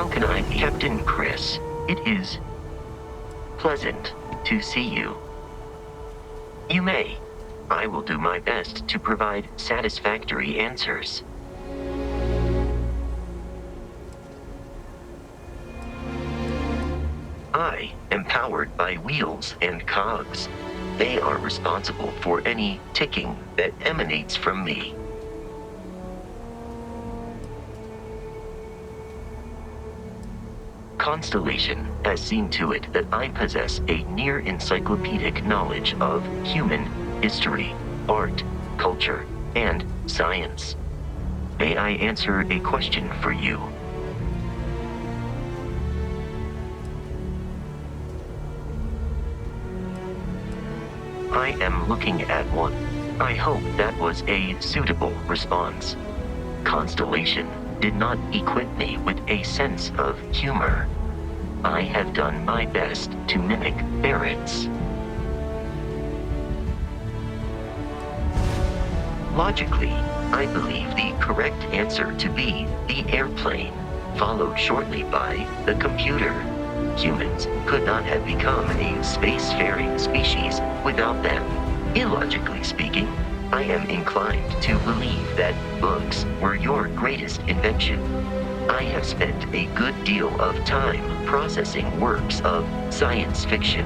How can I, Captain Chris? It is pleasant to see you. You may. I will do my best to provide satisfactory answers. I am powered by wheels and cogs. They are responsible for any ticking that emanates from me. Constellation has seen to it that I possess a near-encyclopedic knowledge of human history, art, culture, and science. May I answer a question for you? I am looking at one. I hope that was a suitable response. Constellation did not equip me with a sense of humor. I have done my best to mimic Barrett's. Logically, I believe the correct answer to be the airplane, followed shortly by the computer. Humans could not have become a spacefaring species without them. Illogically speaking, I am inclined to believe that books were your greatest invention. I have spent a good deal of time processing works of science fiction.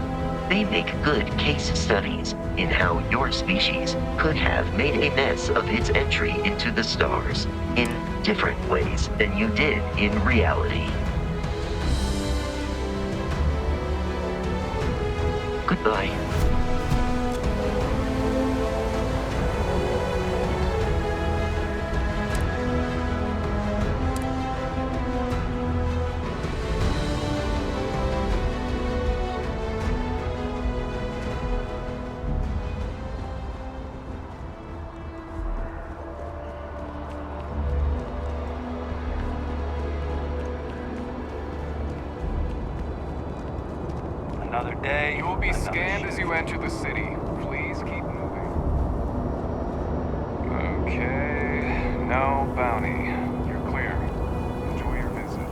They make good case studies in how your species could have made a mess of its entry into the stars in different ways than you did in reality. Goodbye. Another day. You will be scanned as you enter the city. Please keep moving. Okay. No bounty. You're clear. Enjoy your visit.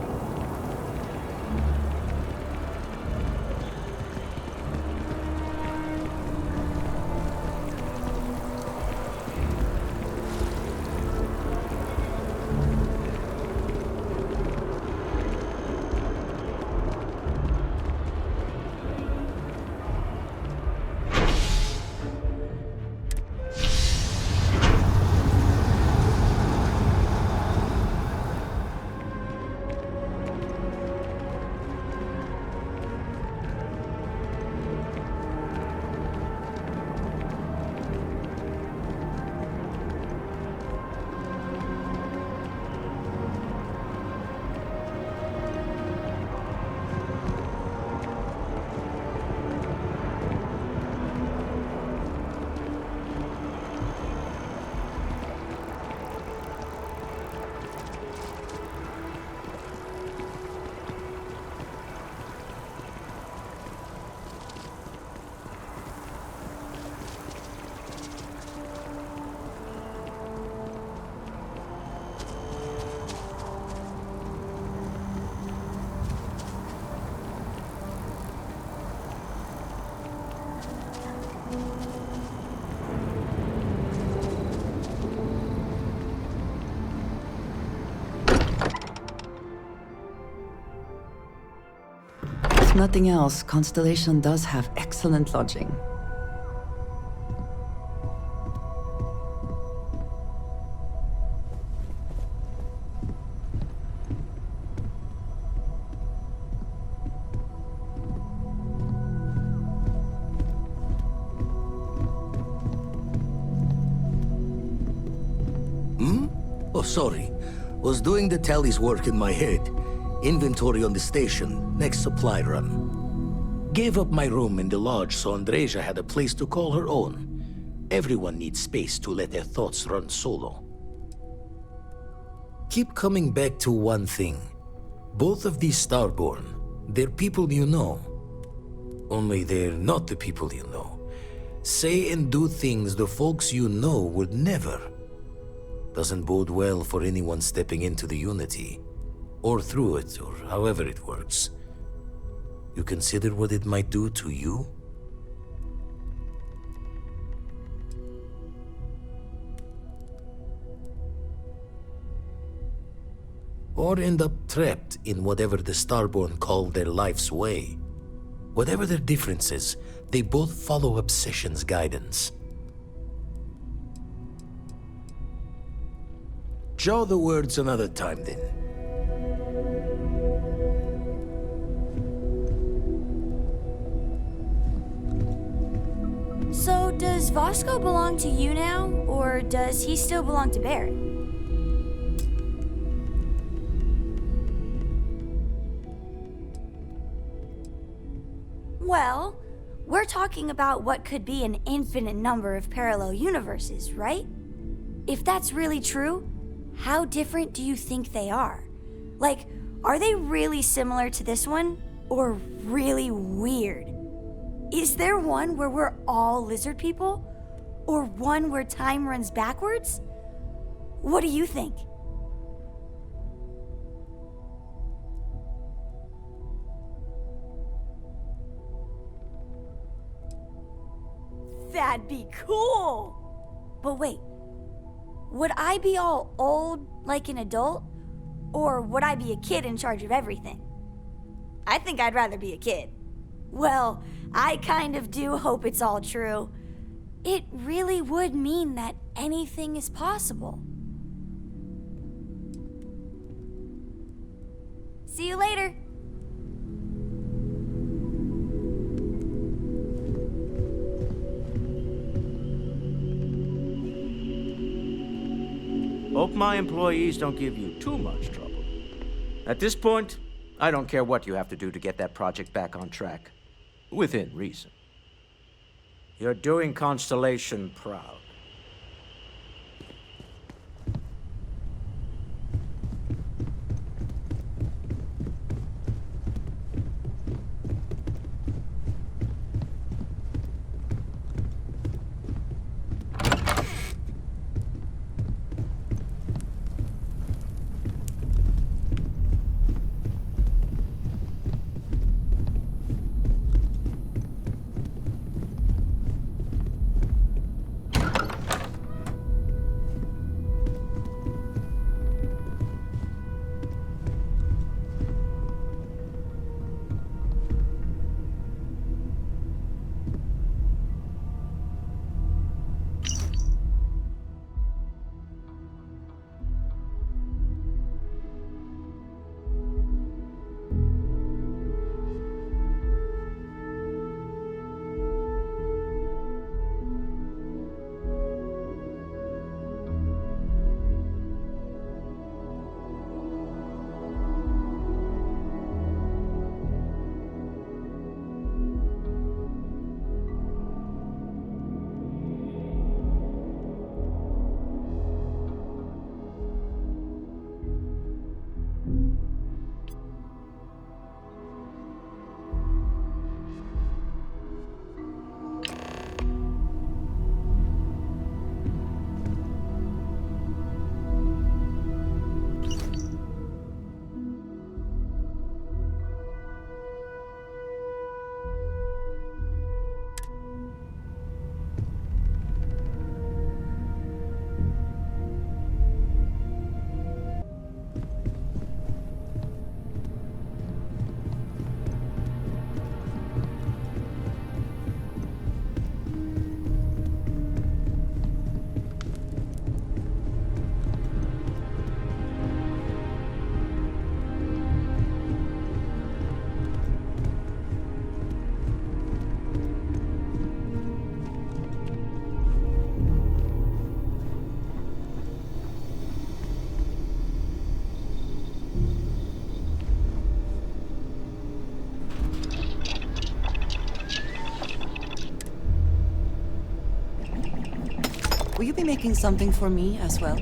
If nothing else, Constellation does have excellent lodging. Oh, sorry. Was doing the tally's work in my head. Inventory on the station, next supply run. Gave up my room in the lodge so Andreja had a place to call her own. Everyone needs space to let their thoughts run solo. Keep coming back to one thing. Both of these Starborn, they're people you know. Only they're not the people you know. Say and do things the folks you know would never. Doesn't bode well for anyone stepping into the Unity. or through it, or however it works. You consider what it might do to you? Or end up trapped in whatever the Starborn call their life's way. Whatever their differences, they both follow Obsession's guidance. Jaw the words another time, then. So, does Vasco belong to you now, or does he still belong to Barrett? Well, we're talking about what could be an infinite number of parallel universes, right? If that's really true, how different do you think they are? Like, are they really similar to this one, or really weird? Is there one where we're all lizard people? Or one where time runs backwards? What do you think? That'd be cool! But wait, would I be all old like an adult? Or would I be a kid in charge of everything? I think I'd rather be a kid. Well, I kind of do hope it's all true. It really would mean that anything is possible. See you later. Hope my employees don't give you too much trouble. At this point, I don't care what you have to do to get that project back on track. Within reason. You're doing Constellation proud. Will you be making something for me as well?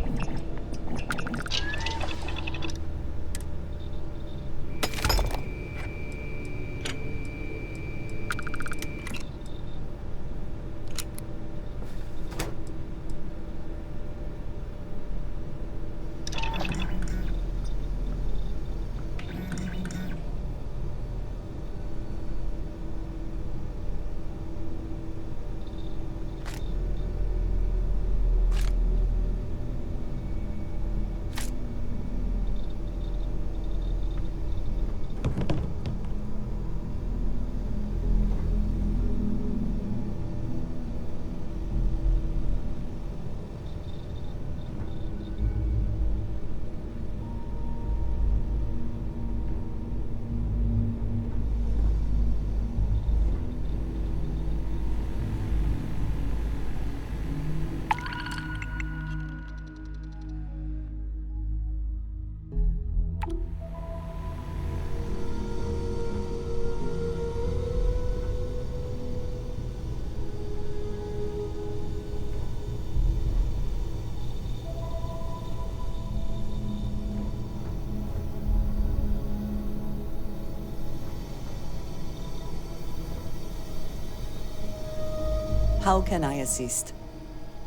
How can I assist?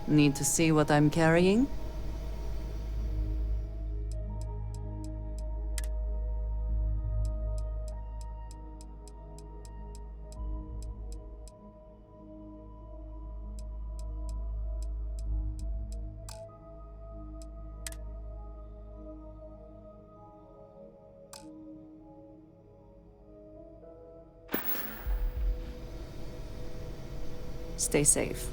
Need to see what I'm carrying? Stay safe.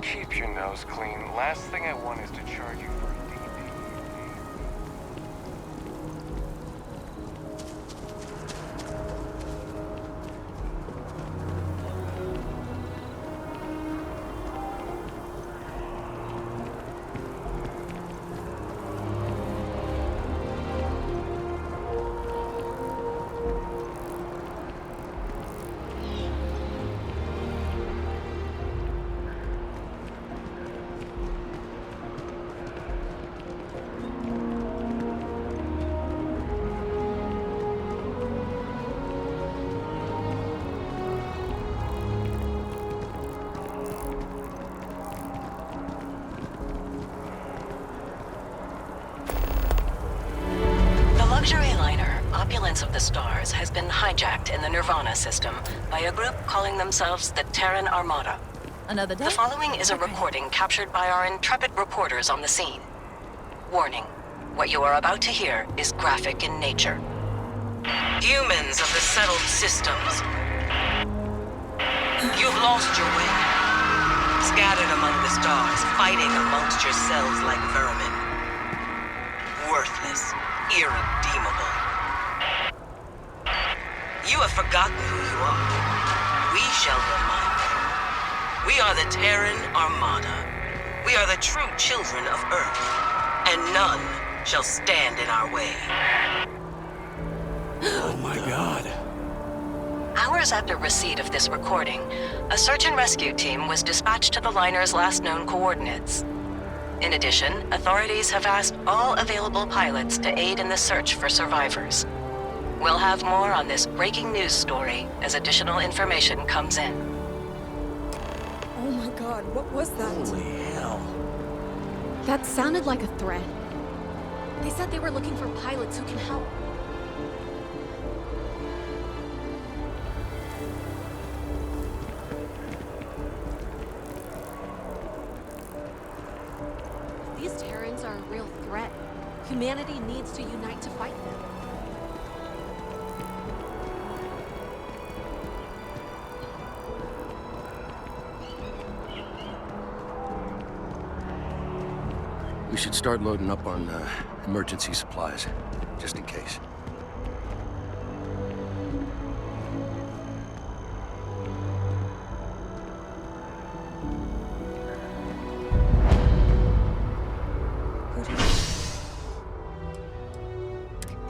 Keep your nose clean. Last thing I want is to charge you for a D&D. Luxury liner, Opulence of the Stars, has been hijacked in the Nirvana system by a group calling themselves the Terran Armada. Another day? The following is a recording captured by our intrepid reporters on the scene. Warning, what you are about to hear is graphic in nature. Humans of the settled systems, you've lost your way. Scattered among the stars, fighting amongst yourselves like vermin. Worthless. Irredeemable. You have forgotten who you are. We shall remind you. We are the Terran Armada. We are the true children of Earth, and none shall stand in our way. Oh my god. Hours after receipt of this recording, a search and rescue team was dispatched to the liner's last known coordinates. In addition, authorities have asked all available pilots to aid in the search for survivors. We'll have more on this breaking news story as additional information comes in. Oh my god, what was that? Holy hell. That sounded like a threat. They said they were looking for pilots who can help. These Terrans are a real threat. Humanity needs to unite to fight them. We should start loading up on emergency supplies, just in case.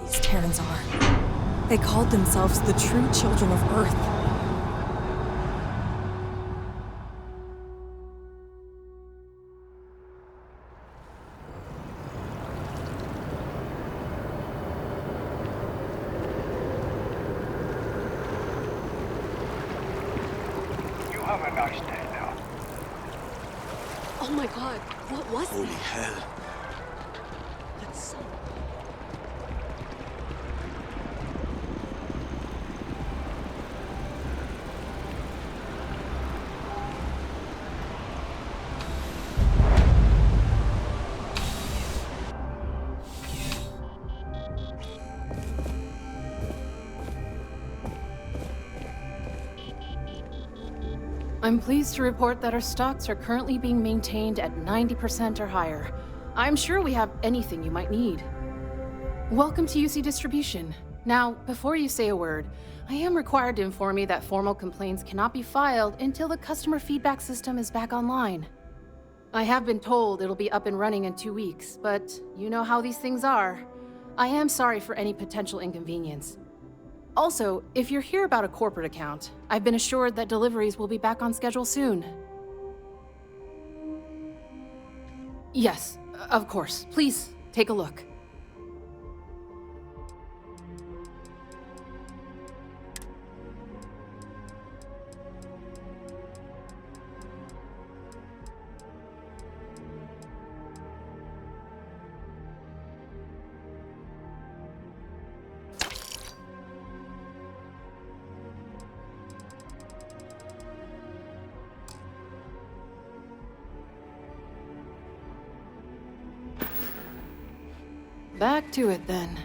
These Terrans are. They called themselves the true children of Earth. You have a nice day now. Oh my god, what was Holy that? hell. That's so... I'm pleased to report that our stocks are currently being maintained at 90% or higher. I'm sure we have anything you might need. Welcome to UC Distribution. Now, before you say a word, I am required to inform you that formal complaints cannot be filed until the customer feedback system is back online. I have been told it'll be up and running in 2 weeks, but you know how these things are. I am sorry for any potential inconvenience. Also, if you're here about a corporate account, I've been assured that deliveries will be back on schedule soon. Yes, of course. Please, take a look. Back to it then.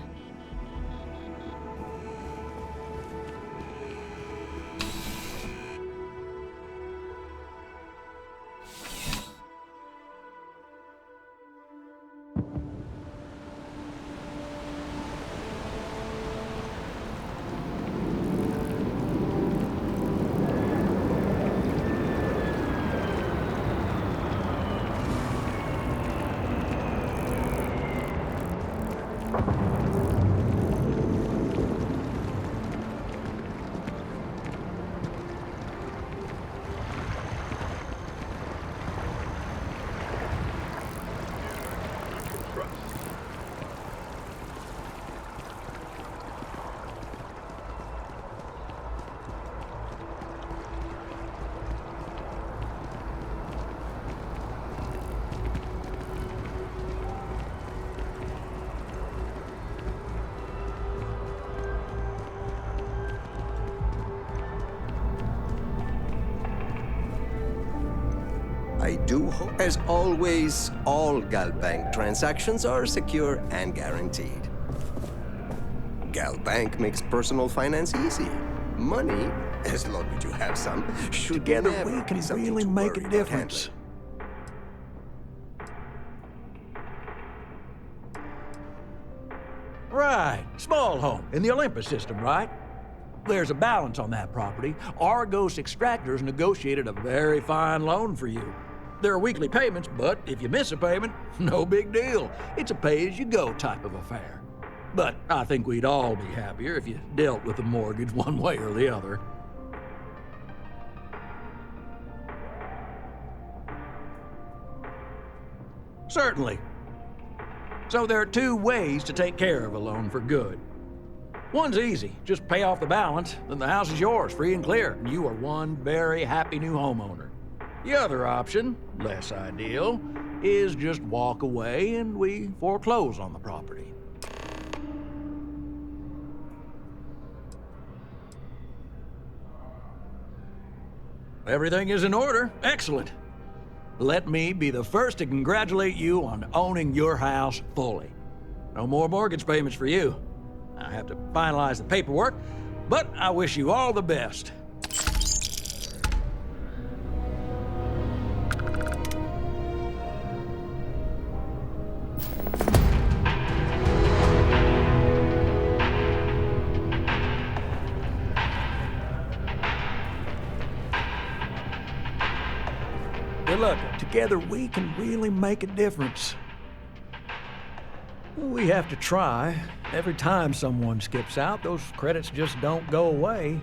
I do hope. As always, all GalBank transactions are secure and guaranteed. GalBank makes personal finance easy. Money, as long as you have some, should Together never we be can something really to make worry a about difference. Right. Small home in the Olympus system, right? There's a balance on that property. Argos Extractors negotiated a very fine loan for you. There are weekly payments, but if you miss a payment, no big deal. It's a pay-as-you-go type of affair. But I think we'd all be happier if you dealt with the mortgage one way or the other. Certainly. So there are two ways to take care of a loan for good. One's easy. Just pay off the balance, then the house is yours, free and clear, and you are one very happy new homeowner. The other option, less ideal, is just walk away and we foreclose on the property. Everything is in order. Excellent. Let me be the first to congratulate you on owning your house fully. No more mortgage payments for you. I have to finalize the paperwork, but I wish you all the best. Good luck. Together we can really make a difference. We have to try. Every time someone skips out, those credits just don't go away.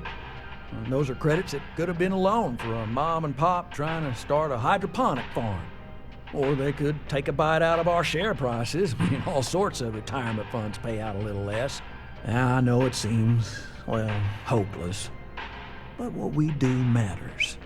And those are credits that could have been a loan for a mom and pop trying to start a hydroponic farm. Or they could take a bite out of our share prices. I mean, all sorts of retirement funds pay out a little less. I know it seems, well, hopeless. But what we do matters.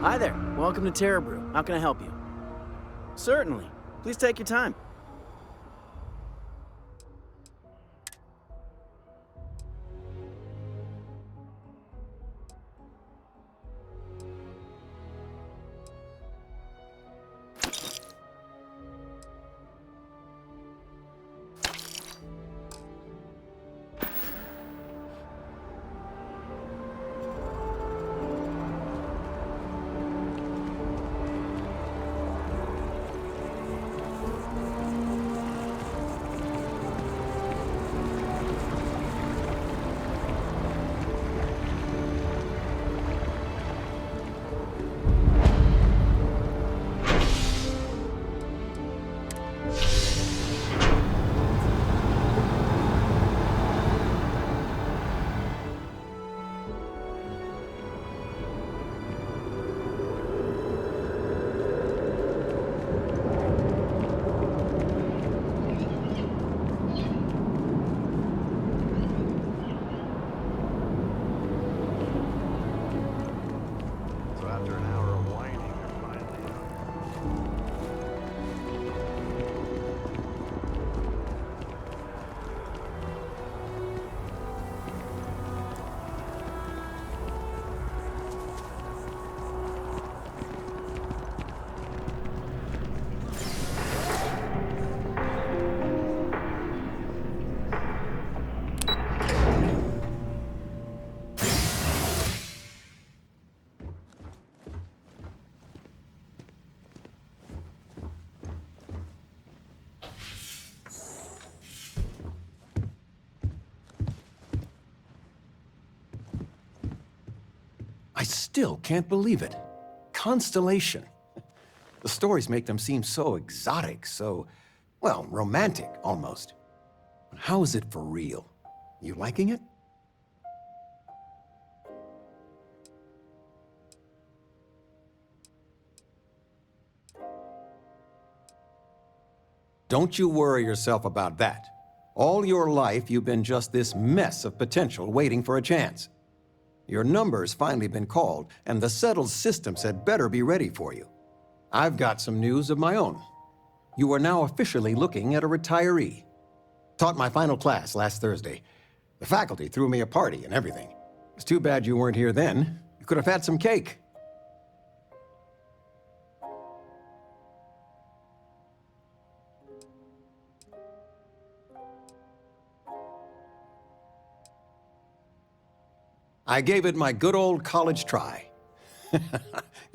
Hi there. Welcome to Terra Brew. How can I help you? Certainly. Please take your time. I still can't believe it. Constellation. The stories make them seem so exotic, so, well, romantic, almost. How is it for real? You liking it? Don't you worry yourself about that. All your life, you've been just this mess of potential waiting for a chance. Your number's finally been called, and the settled systems had better be ready for you. I've got some news of my own. You are now officially looking at a retiree. Taught my final class last Thursday. The faculty threw me a party and everything. It's too bad you weren't here then. You could have had some cake. I gave it my good old college try. You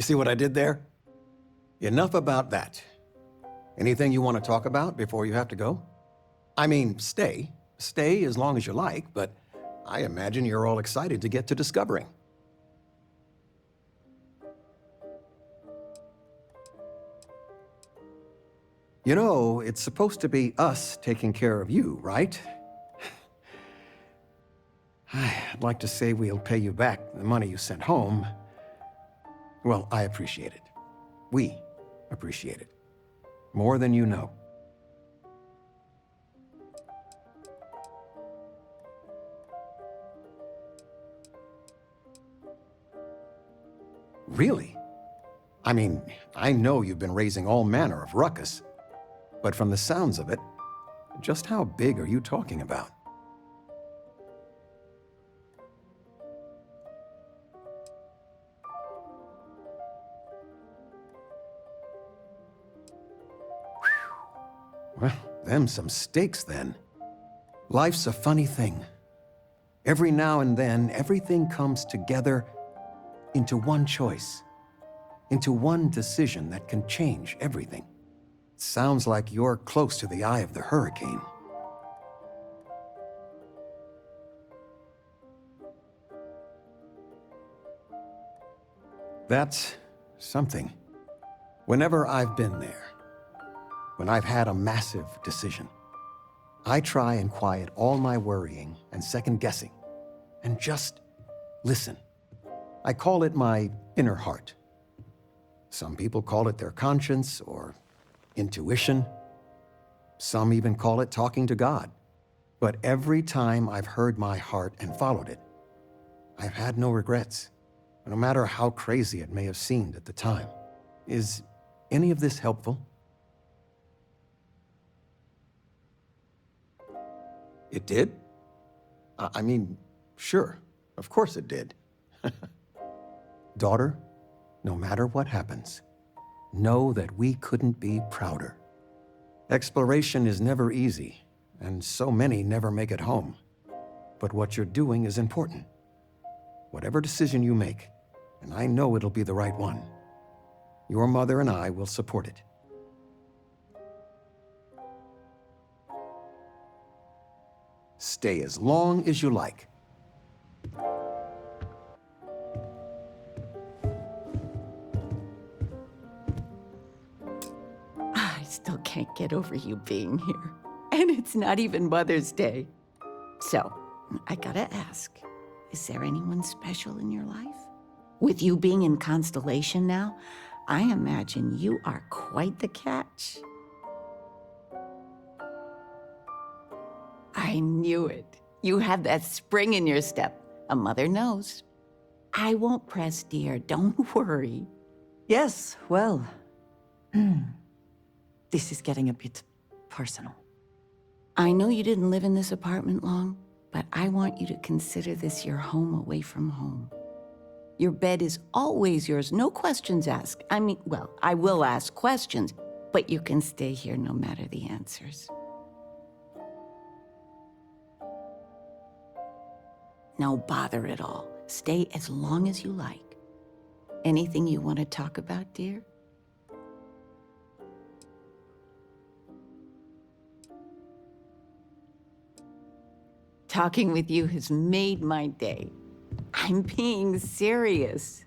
see what I did there? Enough about that. Anything you want to talk about before you have to go? I mean, stay. Stay as long as you like, but I imagine you're all excited to get to discovering. You know, it's supposed to be us taking care of you, right? I'd like to say we'll pay you back the money you sent home. Well, I appreciate it. We appreciate it. More than you know. Really? I mean, I know you've been raising all manner of ruckus, but from the sounds of it, just how big are you talking about? Well, them's some stakes then. Life's a funny thing. Every now and then, everything comes together into one choice, into one decision that can change everything. It sounds like you're close to the eye of the hurricane. That's something. Whenever I've been there, when I've had a massive decision, I try and quiet all my worrying and second-guessing, and just listen. I call it my inner heart. Some people call it their conscience or intuition. Some even call it talking to God. But every time I've heard my heart and followed it, I've had no regrets. no matter how crazy it may have seemed at the time. Is any of this helpful? It did? I mean, sure. Of course it did. Daughter, no matter what happens, know that we couldn't be prouder. Exploration is never easy, and so many never make it home. But what you're doing is important. Whatever decision you make, and I know it'll be the right one, your mother and I will support it. Stay as long as you like. I still can't get over you being here. And it's not even Mother's Day. So, I gotta ask, is there anyone special in your life? With you being in Constellation now, I imagine you are quite the catch. I knew it. You have that spring in your step. A mother knows. I won't press, dear. Don't worry. Yes, well, this is getting a bit personal. I know you didn't live in this apartment long, but I want you to consider this your home away from home. Your bed is always yours, no questions asked. I mean, well, I will ask questions, but you can stay here no matter the answers. No bother at all. Stay as long as you like. Anything you want to talk about, dear? Talking with you has made my day. I'm being serious.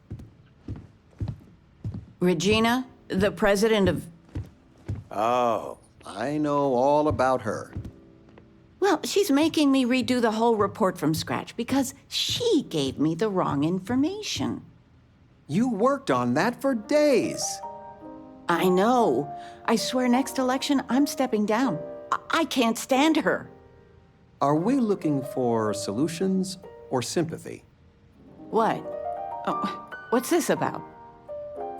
Regina, the president of... Oh, I know all about her. Well, she's making me redo the whole report from scratch because she gave me the wrong information. You worked on that for days. I know. I swear next election, I'm stepping down. I can't stand her. Are we looking for solutions or sympathy? What? Oh, what's this about?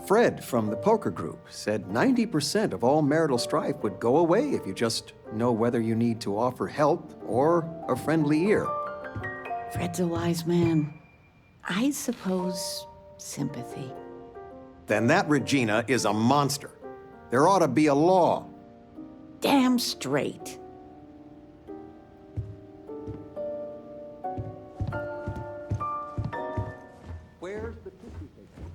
Fred from the poker group said 90% of all marital strife would go away if you just know whether you need to offer help or a friendly ear. Fred's a wise man. I suppose sympathy. Then that Regina is a monster. There ought to be a law. Damn straight. Where's the tissue paper?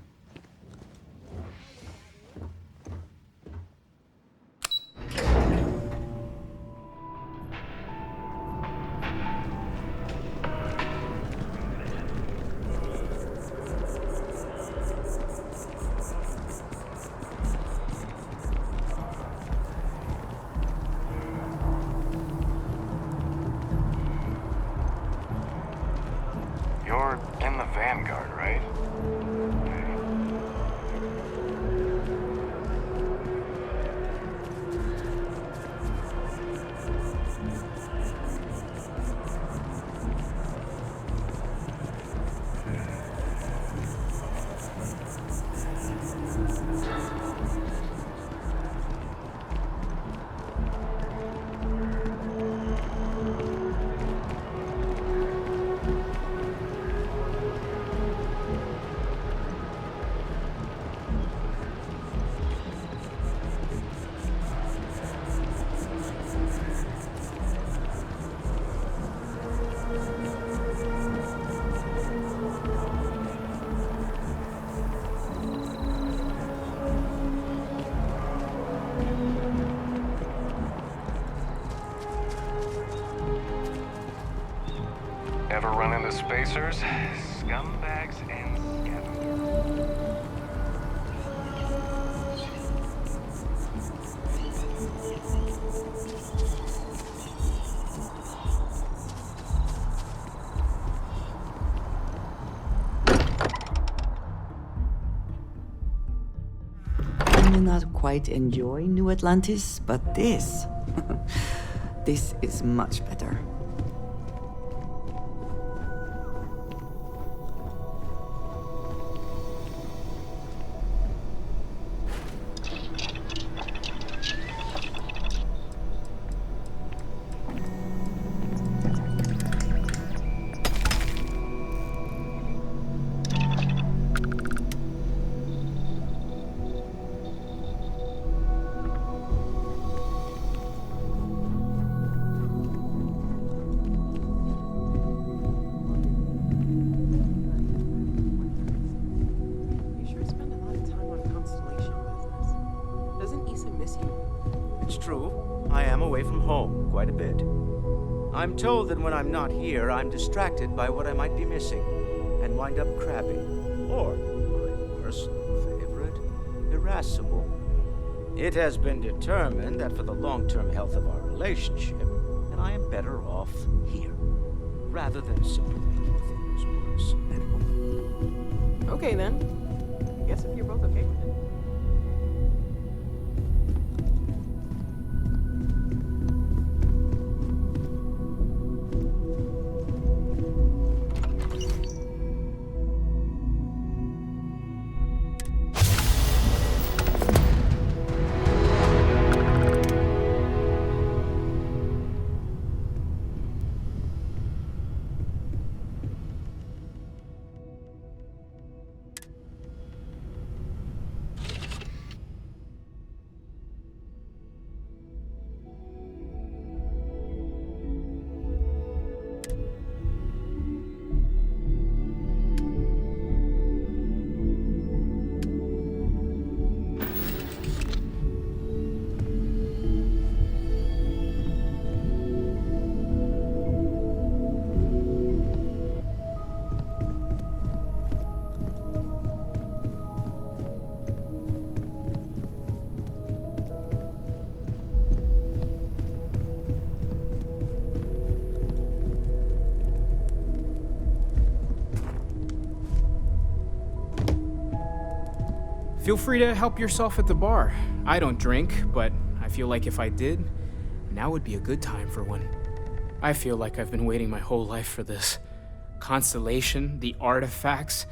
You're in the Vanguard, right? Ever run into spacers? Scumbags and scavengers. I may not quite enjoy New Atlantis, but this... this is much better. is true. I am away from home quite a bit. I'm told that when I'm not here, I'm distracted by what I might be missing and wind up crabbing, or my personal favorite, irascible. It has been determined that for the long-term health of our relationship, that I am better off here, rather than simply making things worse. Okay then. I guess if you're both okay with it. Feel free to help yourself at the bar. I don't drink, but I feel like if I did, now would be a good time for one. I feel like I've been waiting my whole life for this. Constellation, the artifacts.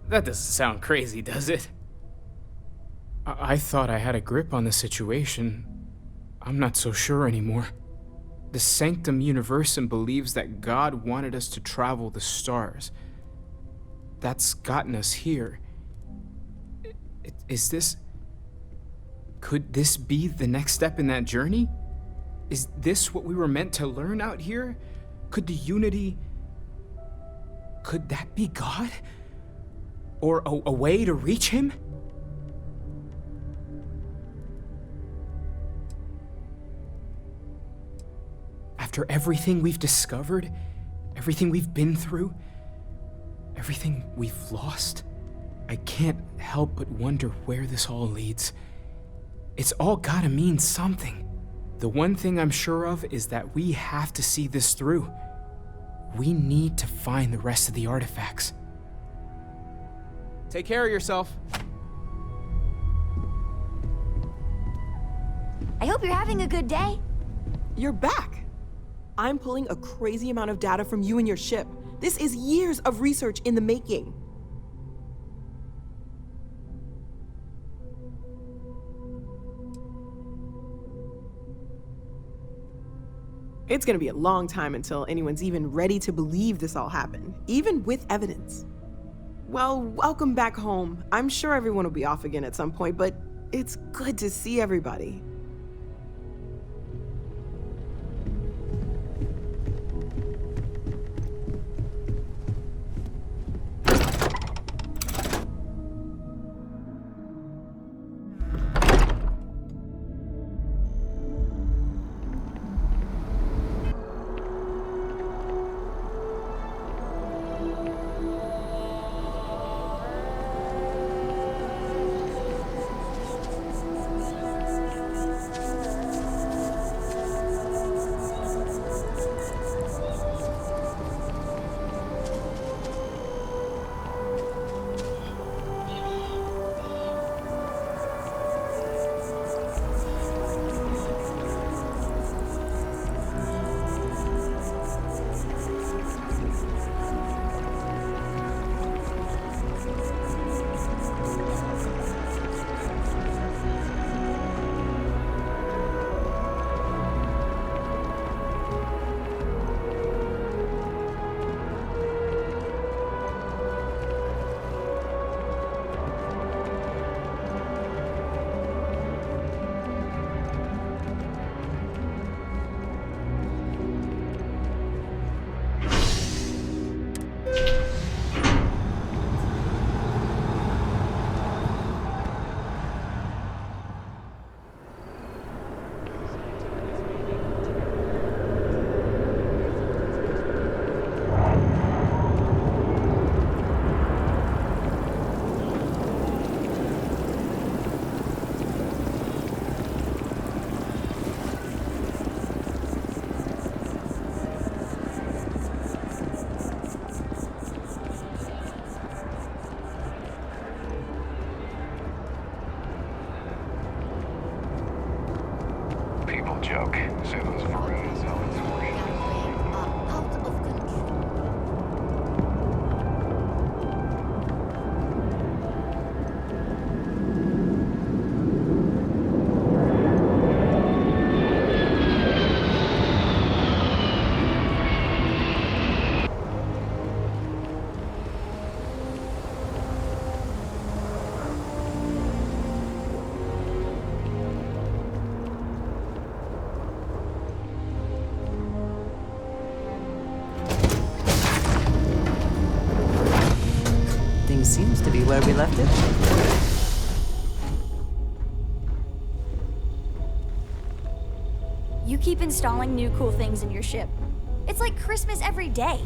That doesn't sound crazy, does it? I thought I had a grip on the situation. I'm not so sure anymore. The Sanctum Universum believes that God wanted us to travel the stars. That's gotten us here. Is this... Could this be the next step in that journey? Is this what we were meant to learn out here? Could the unity... Could that be God? Or a way to reach him? After everything we've discovered, everything we've been through, everything we've lost, I can't help but wonder where this all leads. It's all gotta mean something. The one thing I'm sure of is that we have to see this through. We need to find the rest of the artifacts. Take care of yourself. I hope you're having a good day. You're back. I'm pulling a crazy amount of data from you and your ship. This is years of research in the making. It's gonna be a long time until anyone's even ready to believe this all happened, even with evidence. Well, welcome back home. I'm sure everyone will be off again at some point, but it's good to see everybody. where we left it? You keep installing new cool things in your ship. It's like Christmas every day.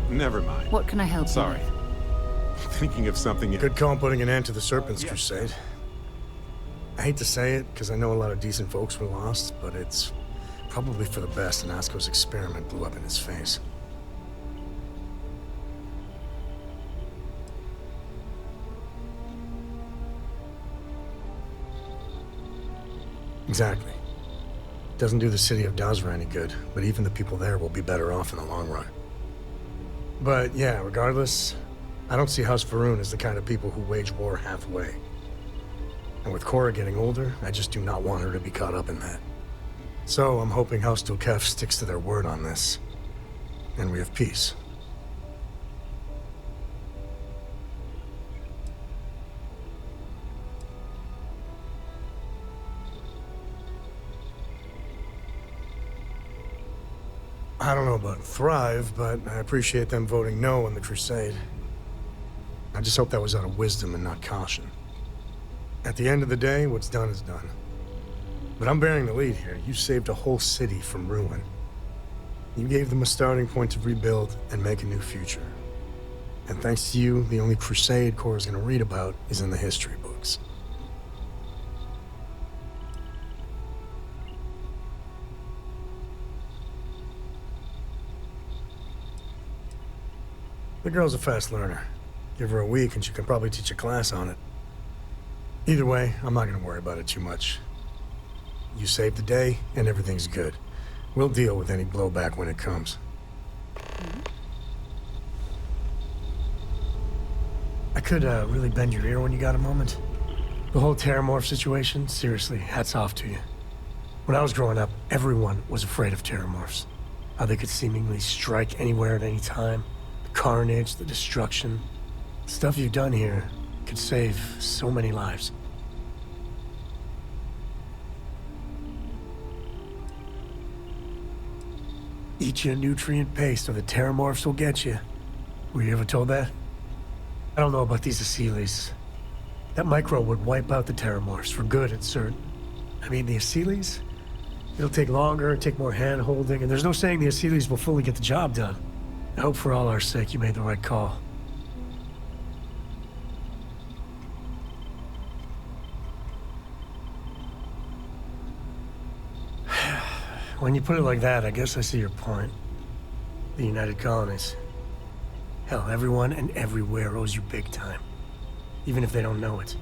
Never mind. What can I help you Sorry. with? Thinking of something. Good call putting an end to the Serpent's Crusade. I hate to say it, because I know a lot of decent folks were lost, but it's probably for the best Anasco's experiment blew up in his face. Exactly. Doesn't do the city of Dazra any good, but even the people there will be better off in the long run. But yeah, regardless, I don't see House Varun as the kind of people who wage war halfway. And with Cora getting older, I just do not want her to be caught up in that. So I'm hoping House Dulkef sticks to their word on this, and we have peace. I don't know about thrive, but I appreciate them voting no on the Crusade. I just hope that was out of wisdom and not caution. At the end of the day, what's done is done. But I'm bearing the lead here. You saved a whole city from ruin. You gave them a starting point to rebuild and make a new future. And thanks to you, the only Crusade Cora's gonna read about is in the history books. The girl's a fast learner. Give her a week and she can probably teach a class on it. Either way, I'm not gonna worry about it too much. You saved the day, and everything's good. We'll deal with any blowback when it comes. I could really bend your ear when you got a moment. The whole Terramorph situation, seriously, hats off to you. When I was growing up, everyone was afraid of Terramorphs. How they could seemingly strike anywhere at any time. The carnage, the destruction. The stuff you've done here could save so many lives. Eat your nutrient paste or the Terramorphs will get you. Were you ever told that? I don't know about these Asylees. That micro would wipe out the Terramorphs for good, it's certain. I mean, the Asylees? It'll take longer, take more hand-holding, and there's no saying the Asylees will fully get the job done. I hope for all our sake you made the right call. When you put it like that, I guess I see your point. The United Colonies. Hell, everyone and everywhere owes you big time. Even if they don't know it.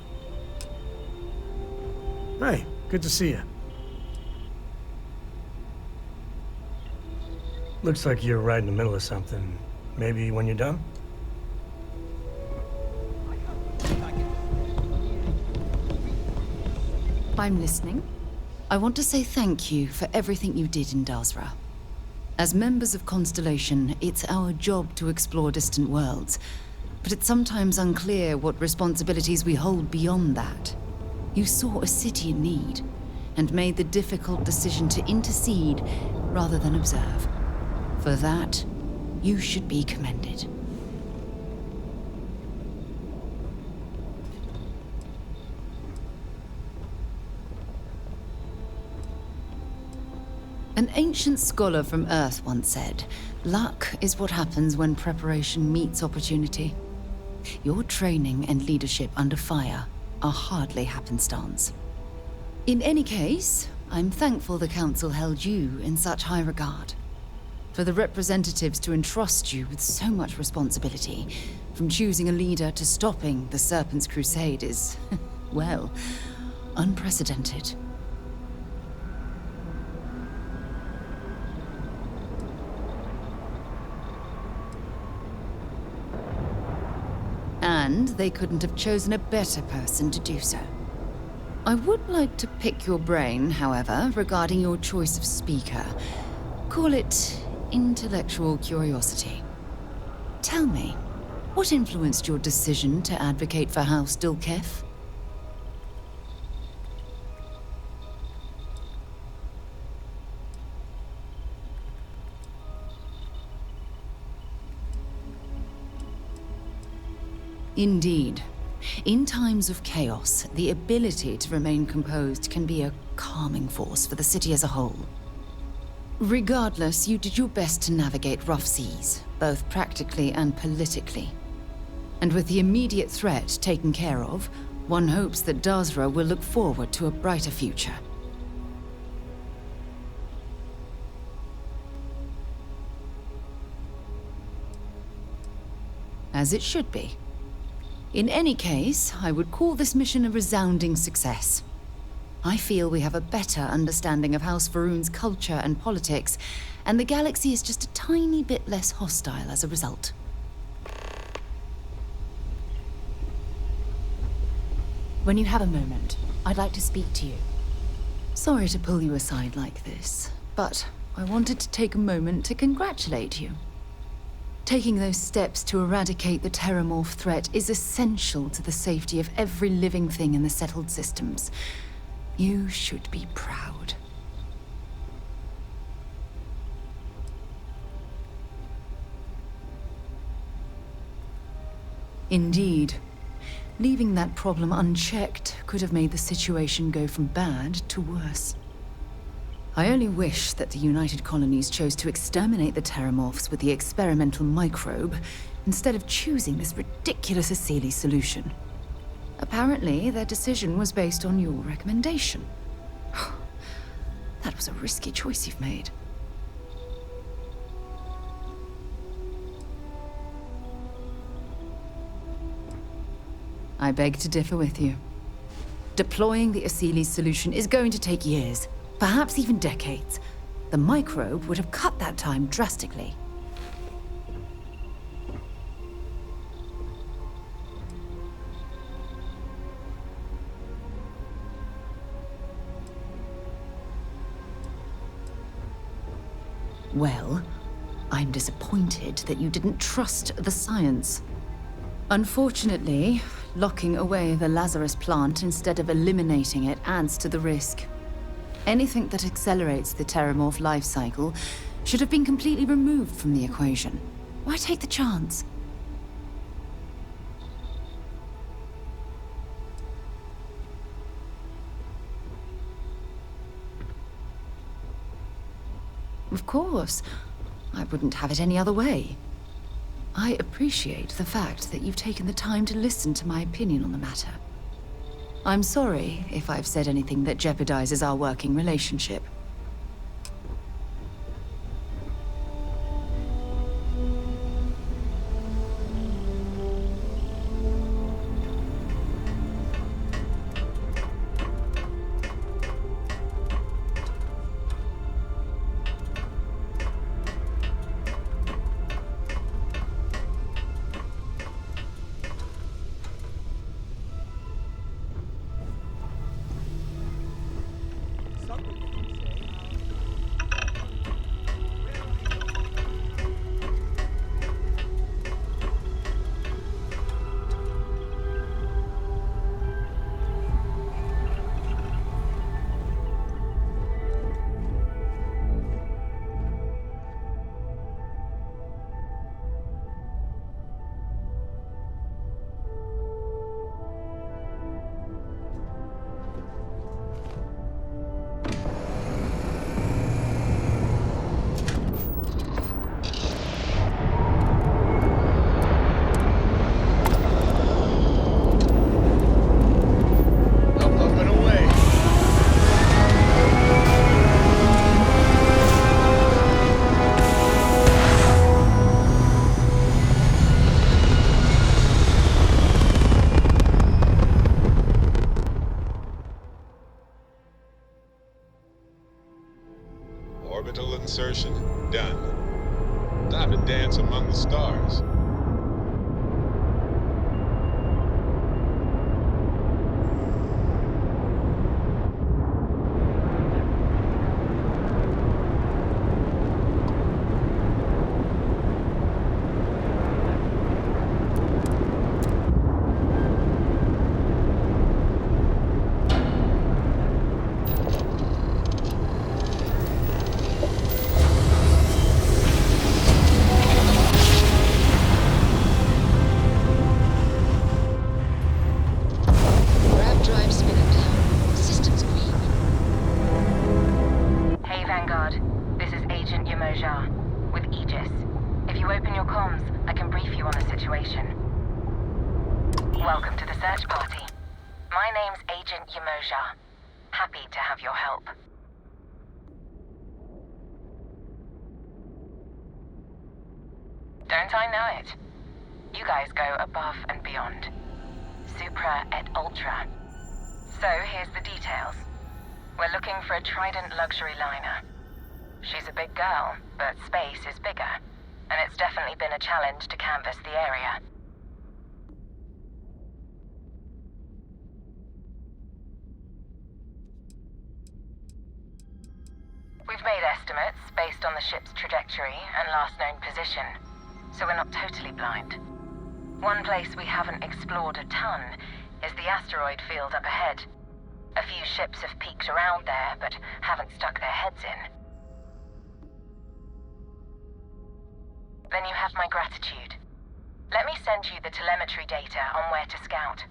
Hey, good to see you. Looks like you're right in the middle of something. Maybe when you're done? I'm listening. I want to say thank you for everything you did in Dazra. As members of Constellation, it's our job to explore distant worlds, but it's sometimes unclear what responsibilities we hold beyond that. You saw a city in need, and made the difficult decision to intercede rather than observe. For that, you should be commended. An ancient scholar from Earth once said, "Luck is what happens when preparation meets opportunity." Your training and leadership under fire are hardly happenstance. In any case, I'm thankful the Council held you in such high regard. For the representatives to entrust you with so much responsibility, from choosing a leader to stopping the Serpent's Crusade is, well, unprecedented. And they couldn't have chosen a better person to do so. I would like to pick your brain, however, regarding your choice of speaker. Call it intellectual curiosity. Tell me, what influenced your decision to advocate for House Dulkef? Indeed. In times of chaos, the ability to remain composed can be a calming force for the city as a whole. Regardless, you did your best to navigate rough seas, both practically and politically. And with the immediate threat taken care of, one hopes that Dazra will look forward to a brighter future. As it should be. In any case, I would call this mission a resounding success. I feel we have a better understanding of House Va'ruun's culture and politics, and the galaxy is just a tiny bit less hostile as a result. When you have a moment, I'd like to speak to you. Sorry to pull you aside like this, but I wanted to take a moment to congratulate you. Taking those steps to eradicate the Terramorph threat is essential to the safety of every living thing in the settled systems. You should be proud. Indeed. Leaving that problem unchecked could have made the situation go from bad to worse. I only wish that the United Colonies chose to exterminate the Terramorphs with the experimental microbe, instead of choosing this ridiculous Asili solution. Apparently, their decision was based on your recommendation. That was a risky choice you've made. I beg to differ with you. Deploying the Asili solution is going to take years. Perhaps even decades. The microbe would have cut that time drastically. Well, I'm disappointed that you didn't trust the science. Unfortunately, locking away the Lazarus plant instead of eliminating it adds to the risk. Anything that accelerates the Terramorph life cycle should have been completely removed from the equation. Why take the chance? Of course. I wouldn't have it any other way. I appreciate the fact that you've taken the time to listen to my opinion on the matter. I'm sorry if I've said anything that jeopardizes our working relationship. Orbital insertion done. Time to dance among the stars. Welcome to the search party. My name's Agent Yamoja. Happy to have your help. Don't I know it? You guys go above and beyond. Supra et ultra. So here's the details. We're looking for a Trident luxury liner. She's a big girl, but space is bigger, and it's definitely been a challenge to canvass the area. We've made estimates based on the ship's trajectory and last known position, so we're not totally blind. One place we haven't explored a ton is the asteroid field up ahead. A few ships have peeked around there, but haven't stuck their heads in. Then you have my gratitude. Let me send you the telemetry data on where to scout.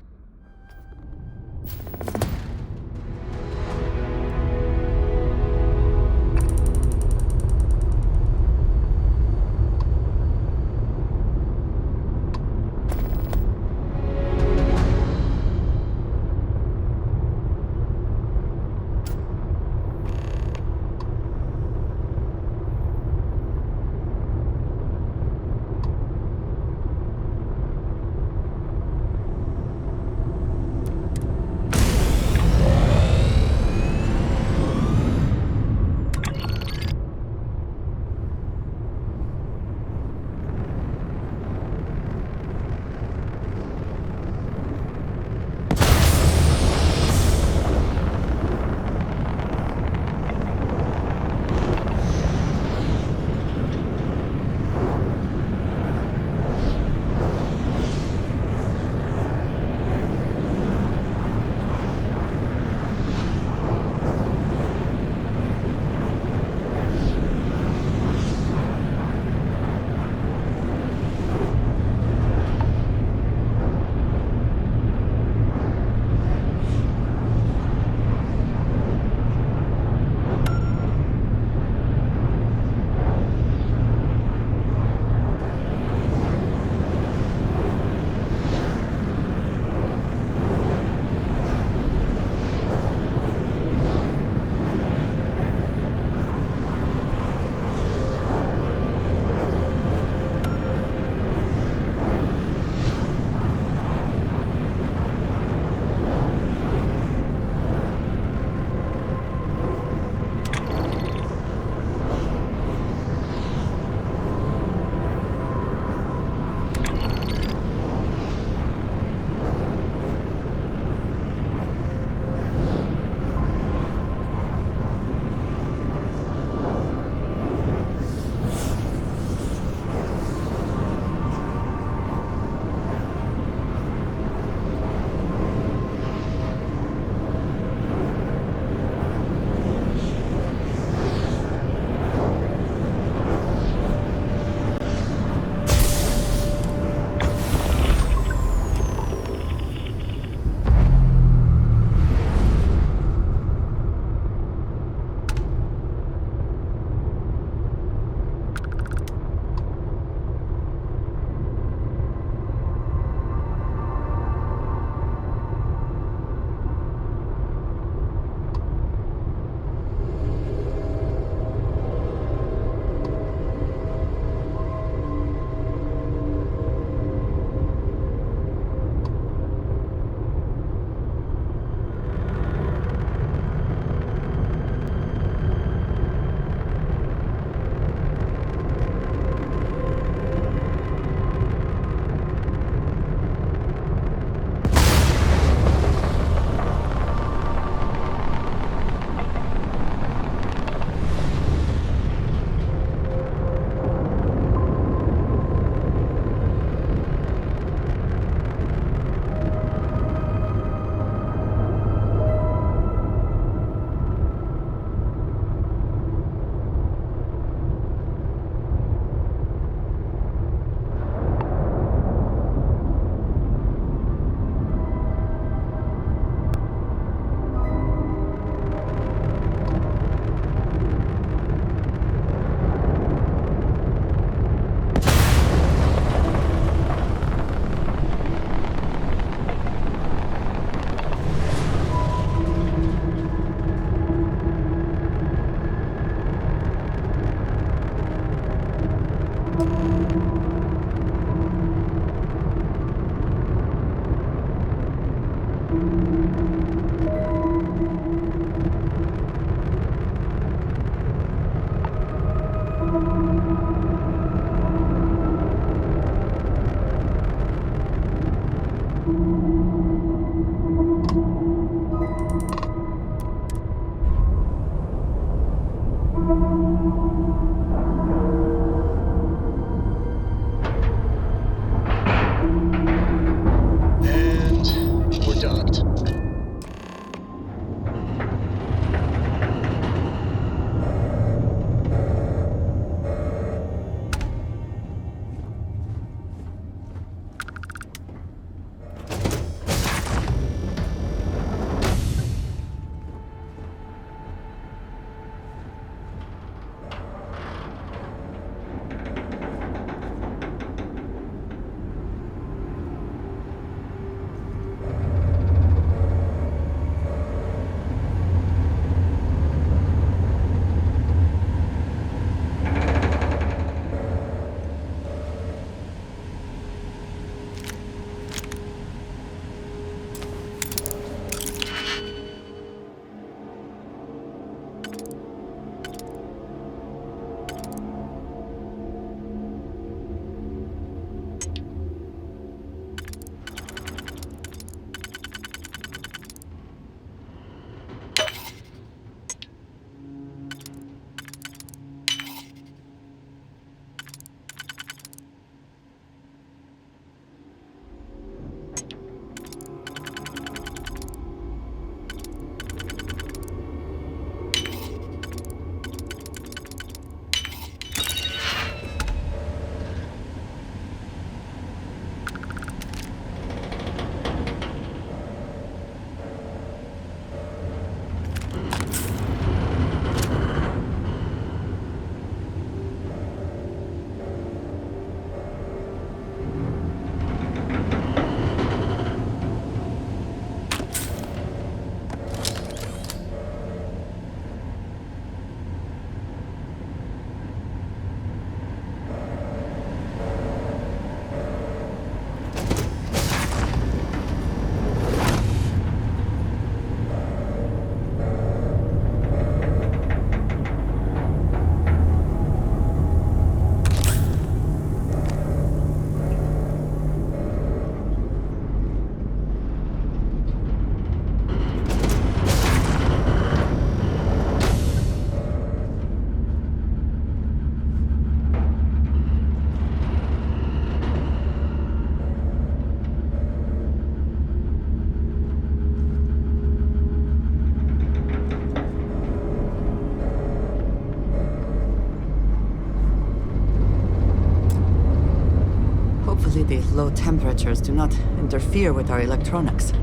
The low temperatures do not interfere with our electronics.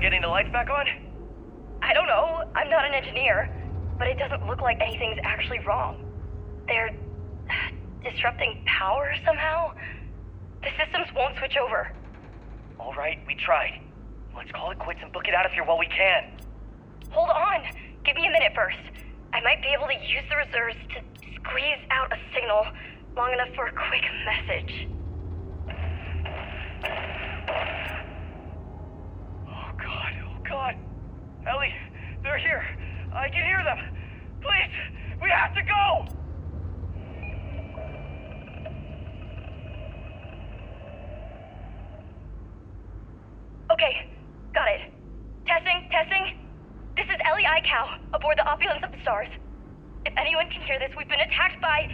getting the lights back on? I don't know. I'm not an engineer. But it doesn't look like anything's actually wrong. They're disrupting power somehow? The systems won't switch over. All right, we tried. Let's call it quits and book it out of here while we can. Hold on. Give me a minute first. I might be able to use the reserves to squeeze out a signal long enough for a quick message. Oh God. Ellie, they're here. I can hear them. Please, we have to go! Okay, got it. Testing. This is Ellie Icow, aboard the Opulence of the Stars. If anyone can hear this, we've been attacked by...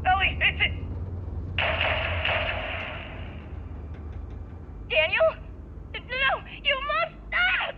Ellie, it's it! Daniel? No, you must... Ah!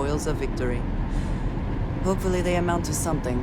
spoils of victory. Hopefully they amount to something.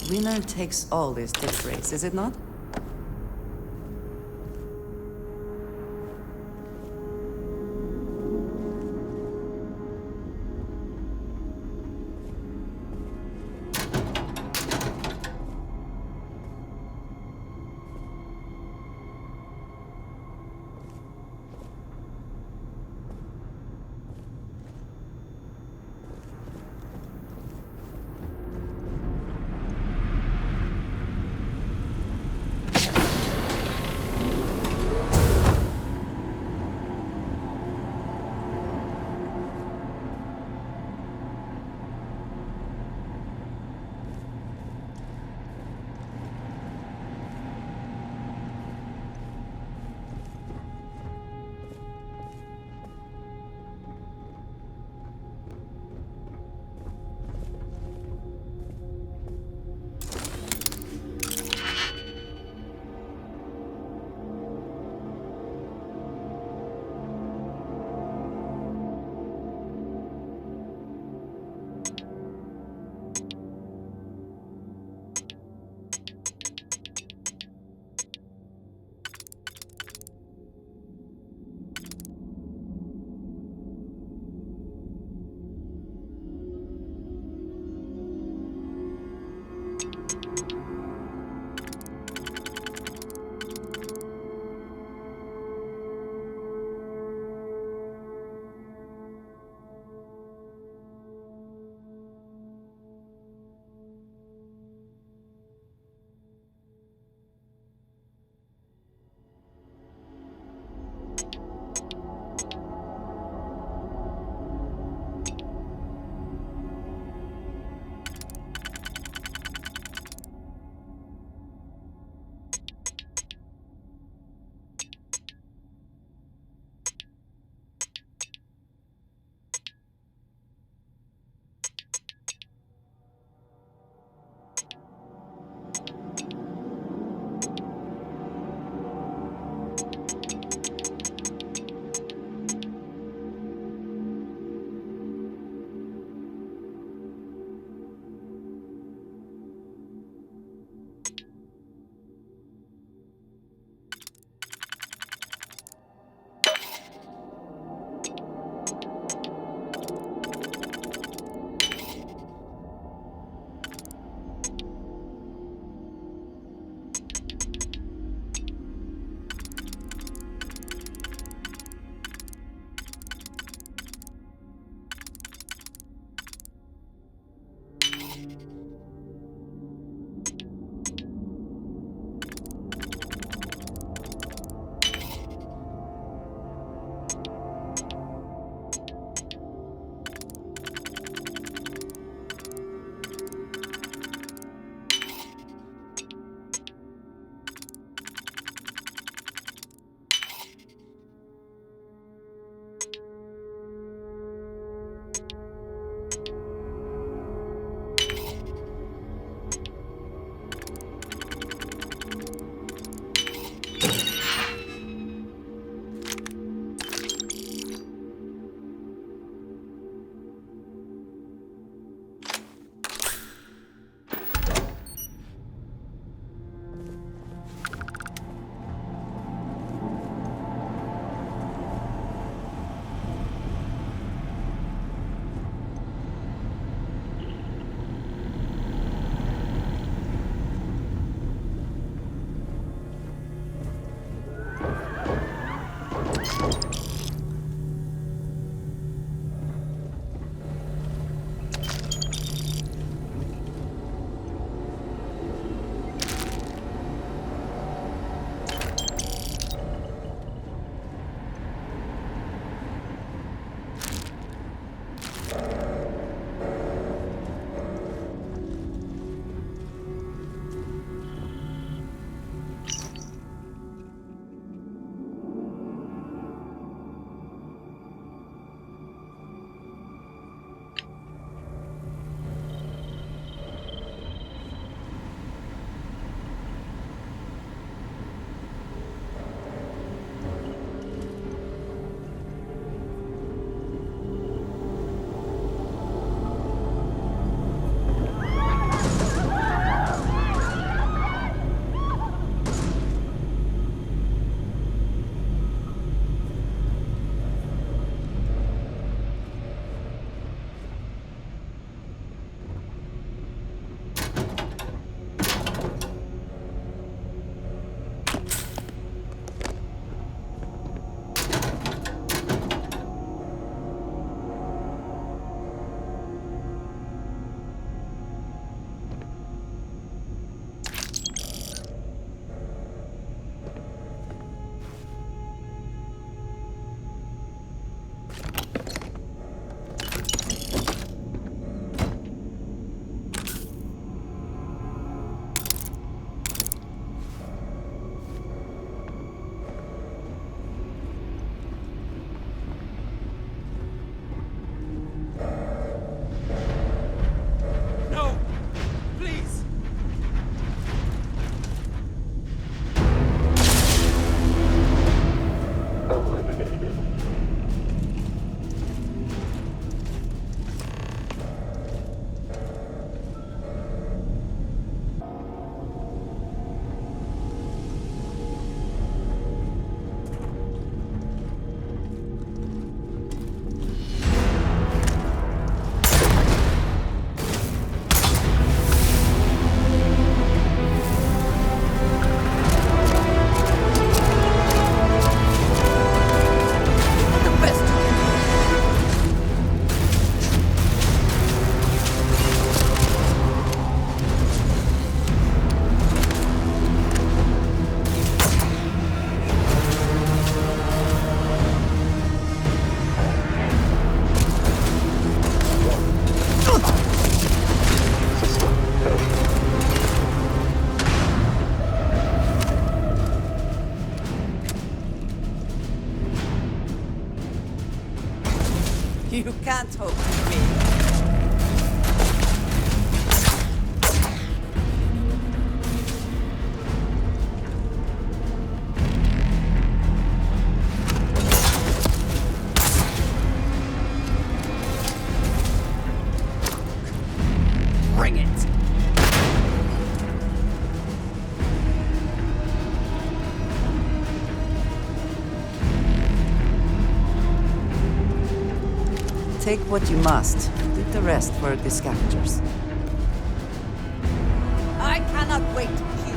Winner takes all this test race, is it not? You can't hope with me. Bring it! Take what you must. Leave the rest for the scavengers. I cannot wait to kill.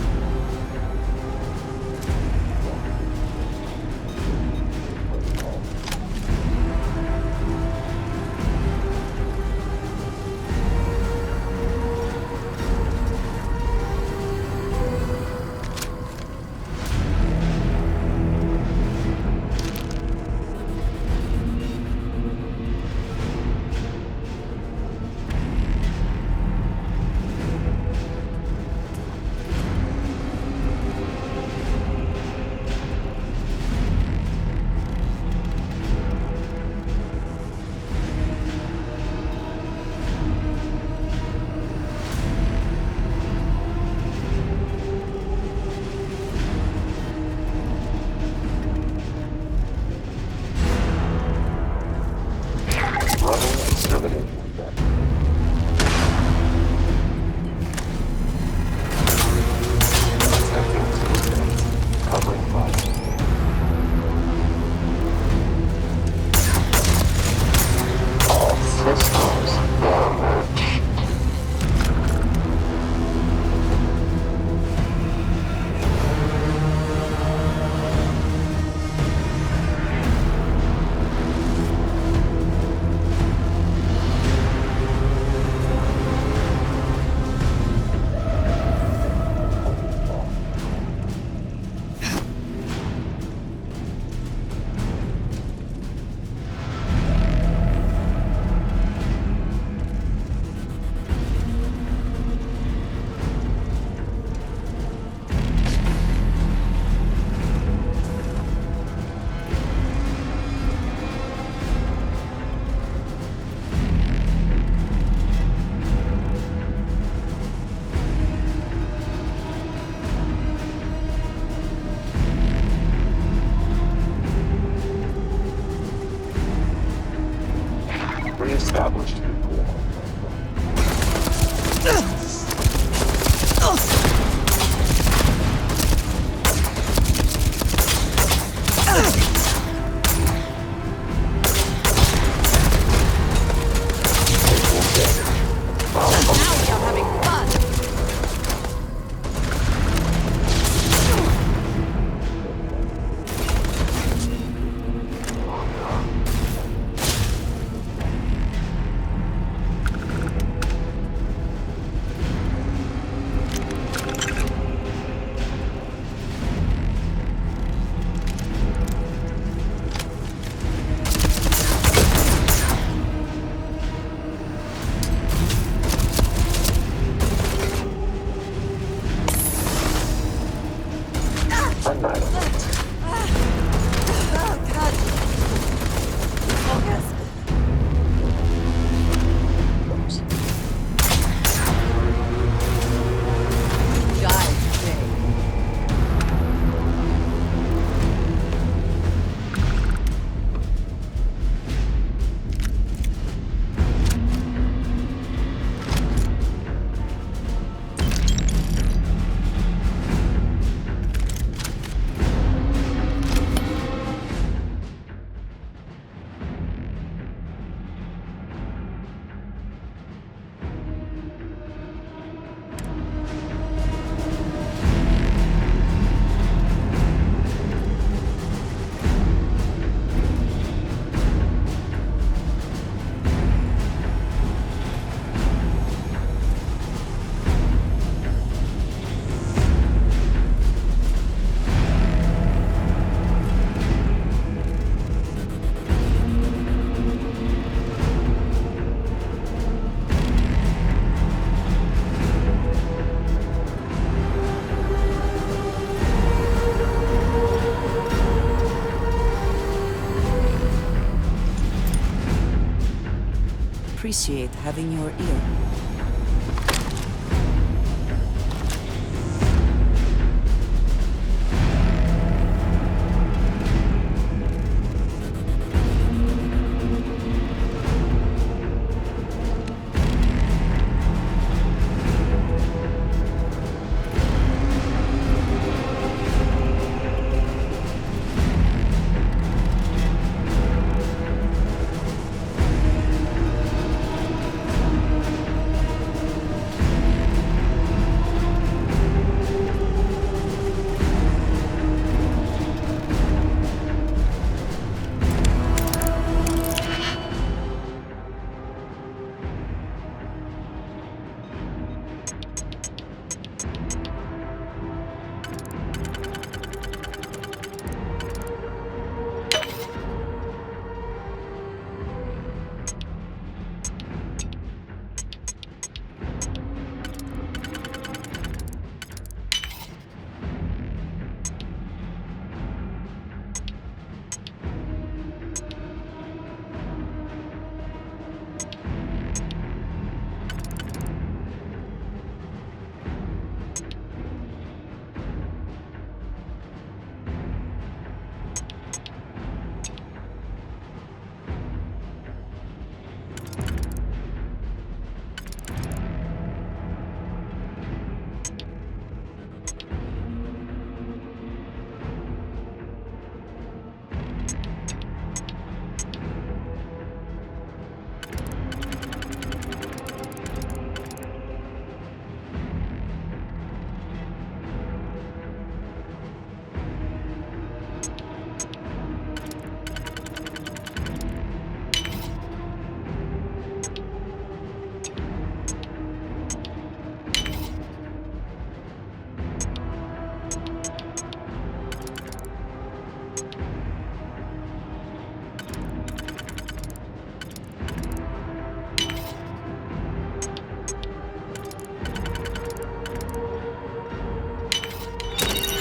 appreciate having your ear.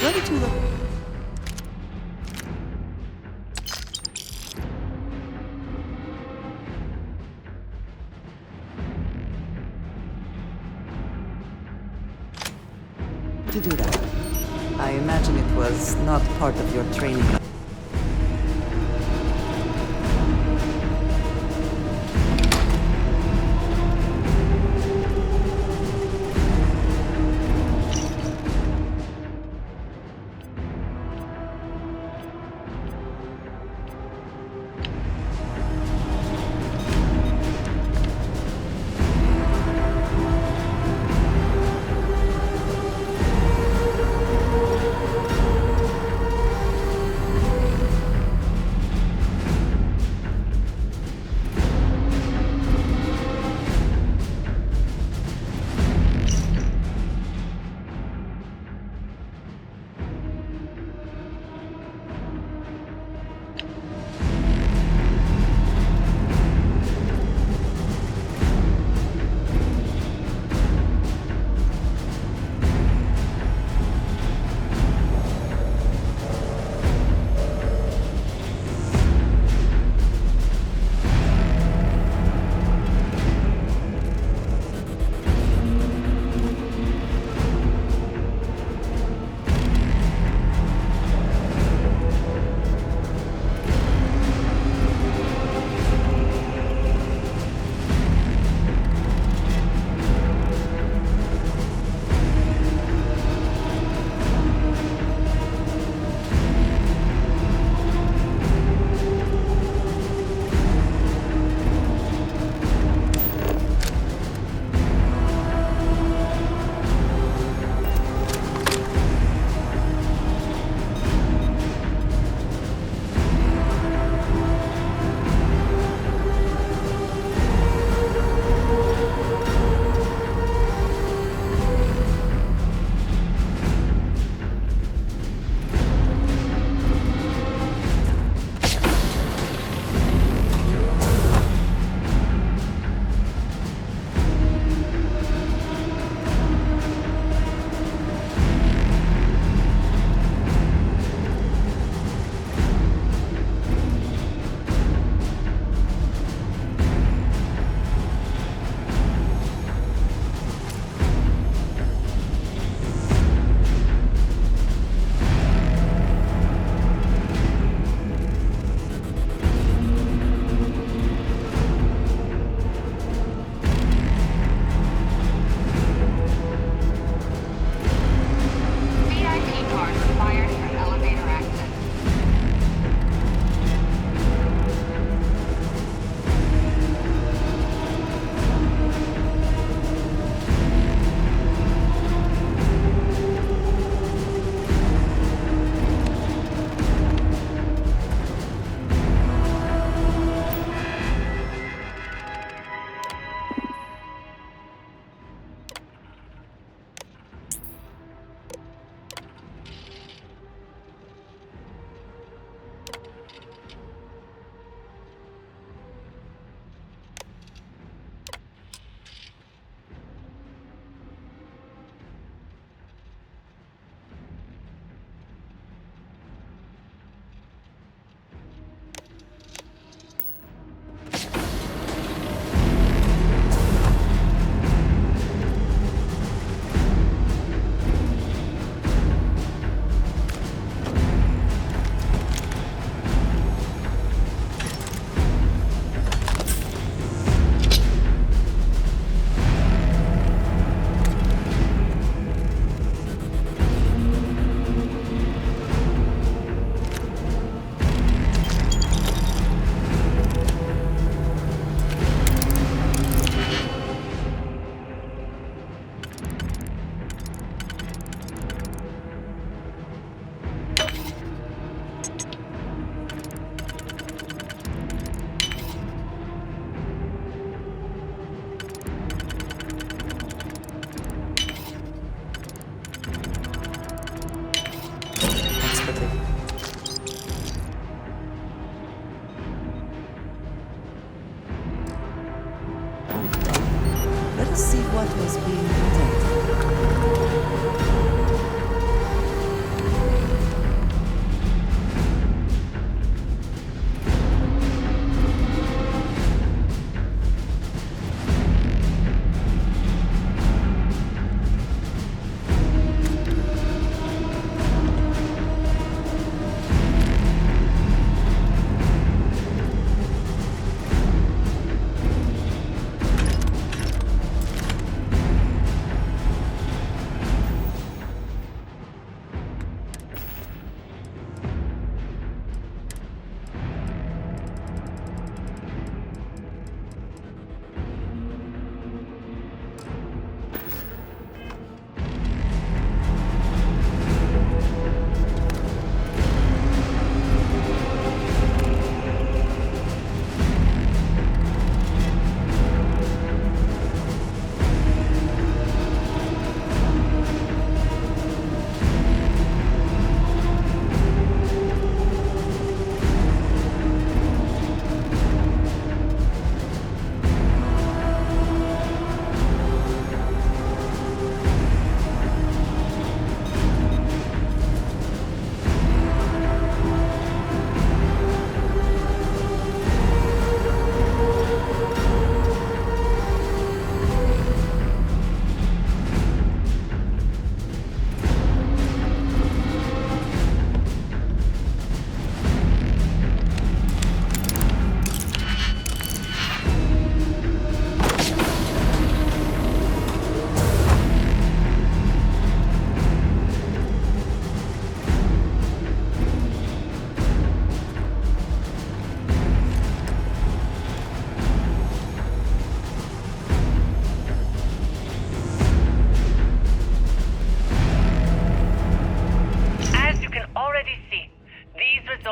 Ready to look. To do that, I imagine it was not part of your training.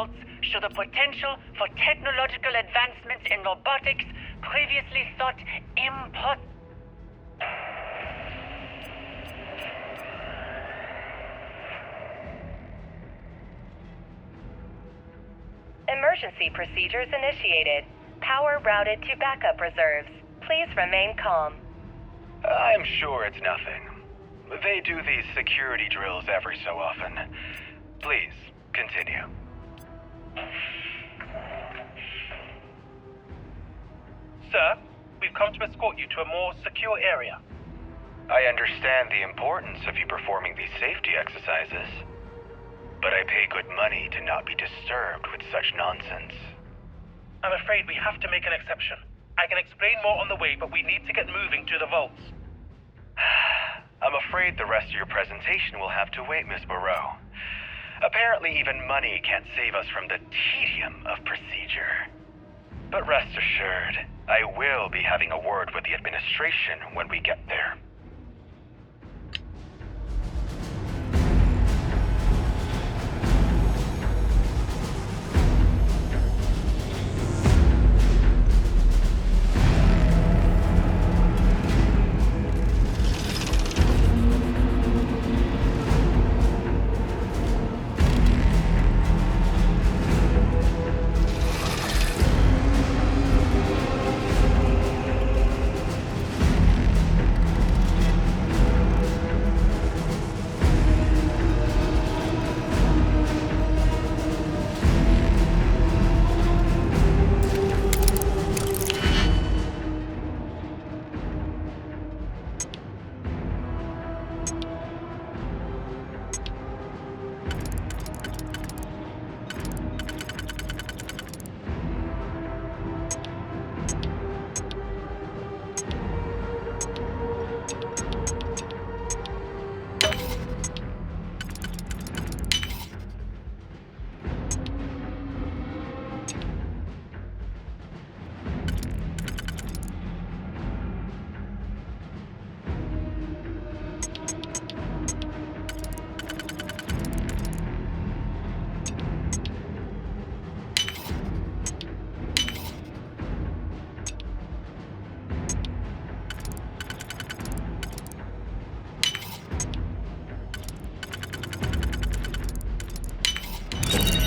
results show the potential for technological advancements in robotics previously thought impossible. Emergency procedures initiated. Power routed to backup reserves. Please remain calm. I'm sure it's nothing. They do these security drills every so often. Please, continue. Sir, we've come to escort you to a more secure area. I understand the importance of you performing these safety exercises, but I pay good money to not be disturbed with such nonsense. I'm afraid we have to make an exception. I can explain more on the way, but we need to get moving to the vaults. I'm afraid the rest of your presentation will have to wait, Miss Moreau. Apparently even money can't save us from the tedium of procedure. But rest assured, I will be having a word with the administration when we get there.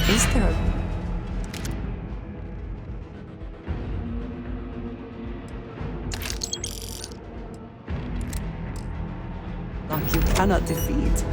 Is there a... Lock you cannot defeat?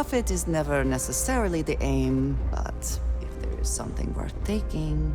Profit is never necessarily the aim, but if there is something worth taking...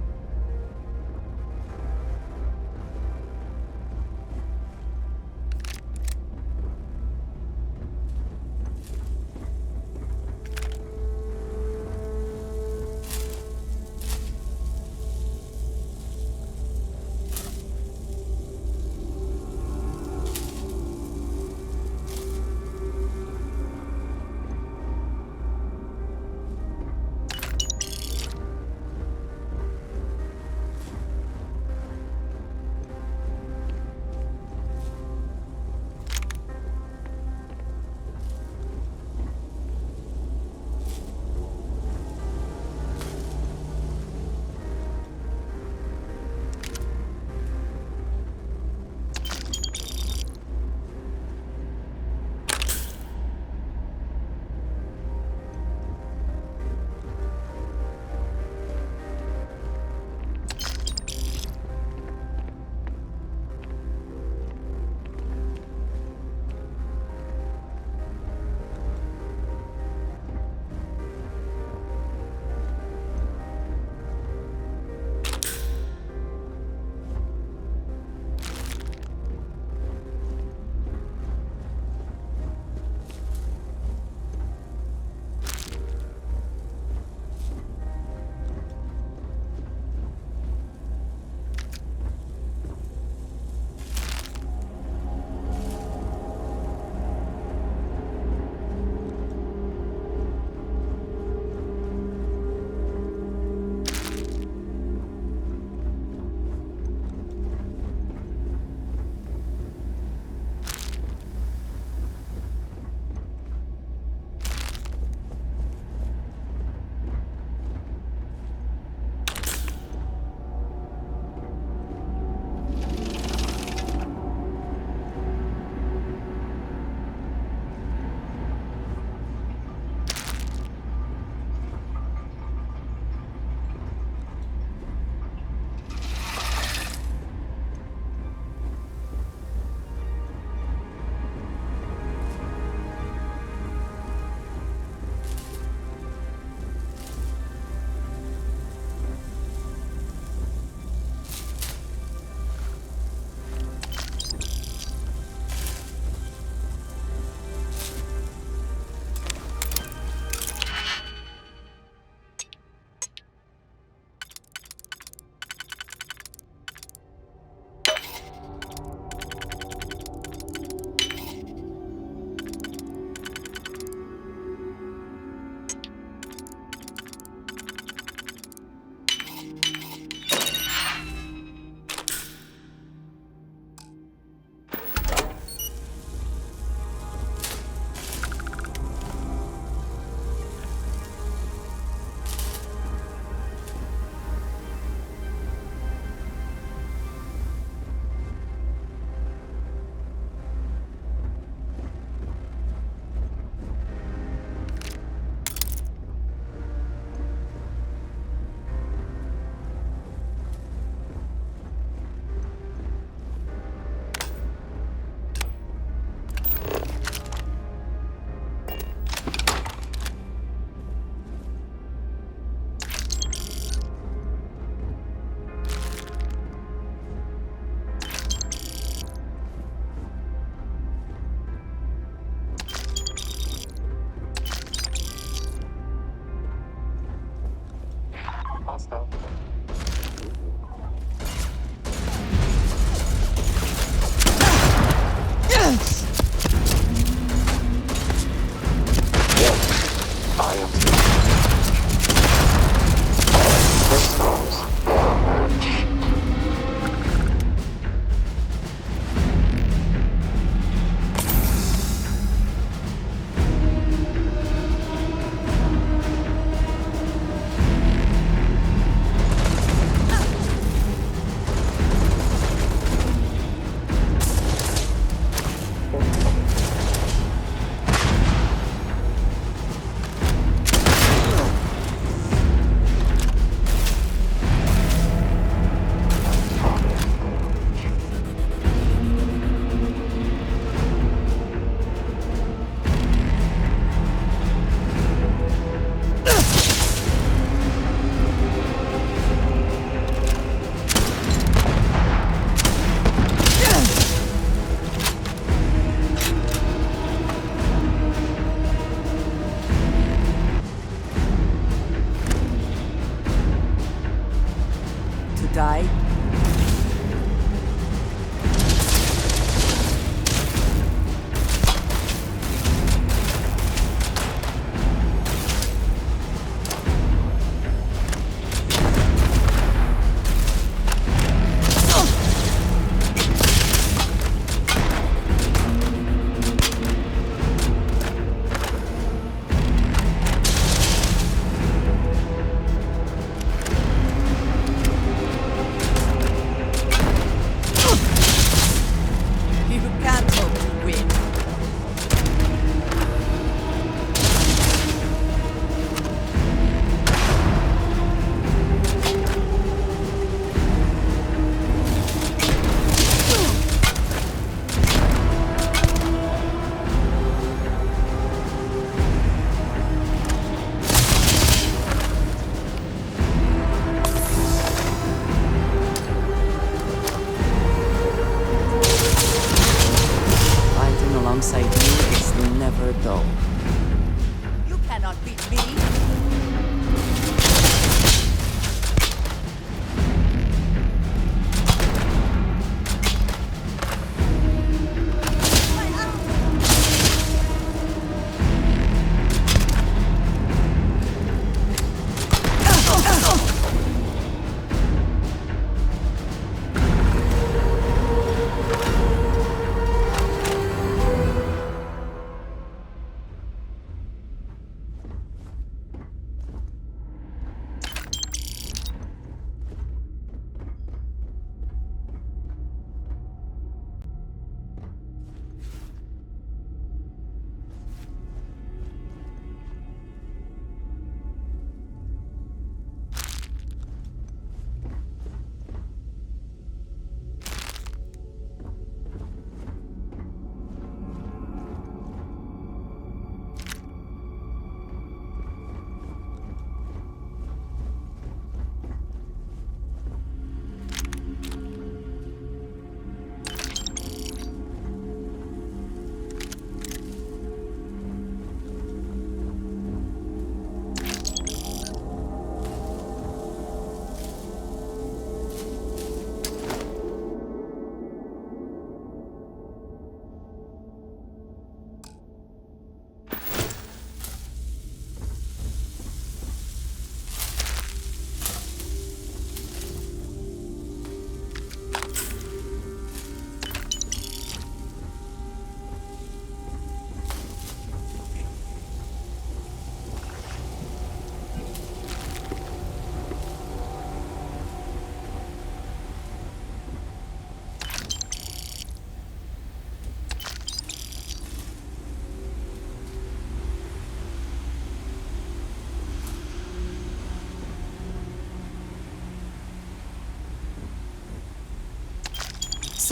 Die?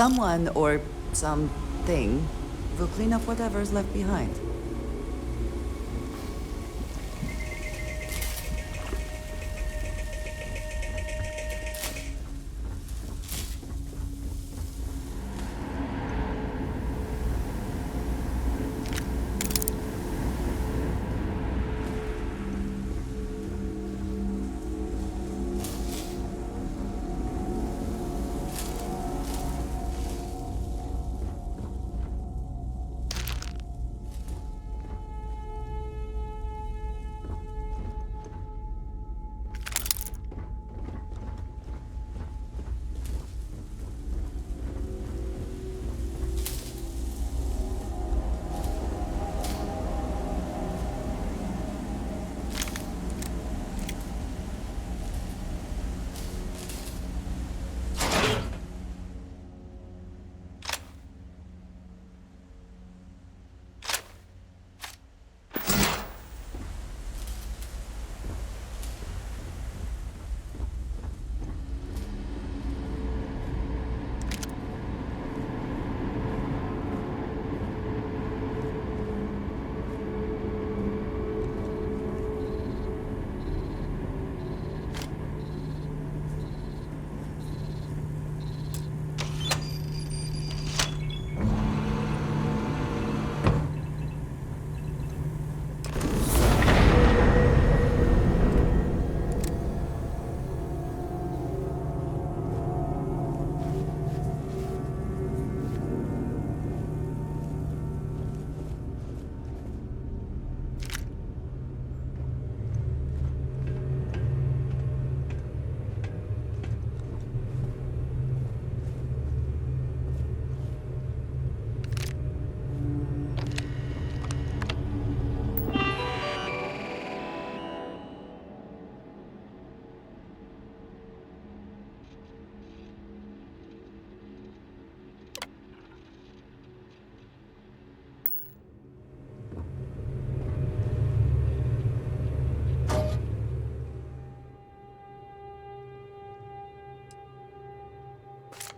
Someone or something will clean up whatever's left behind.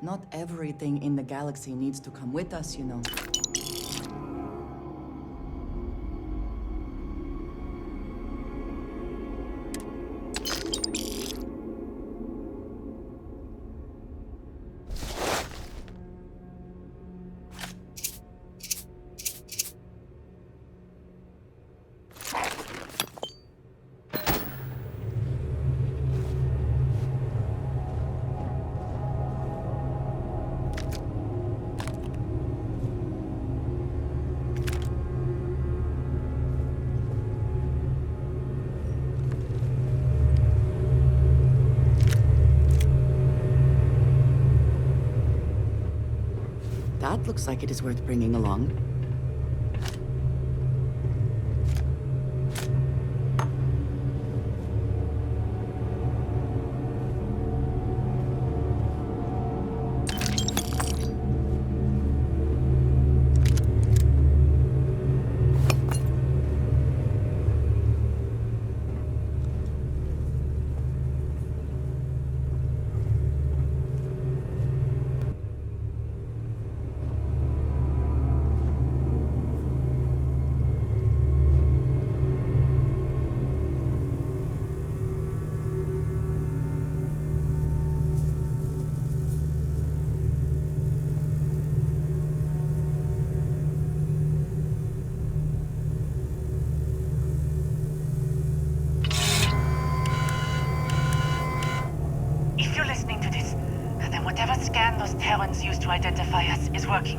Not everything in the galaxy needs to come with us, you know. That looks like it is worth bringing along. If you're listening to this, then whatever scan those Terrans used to identify us is working.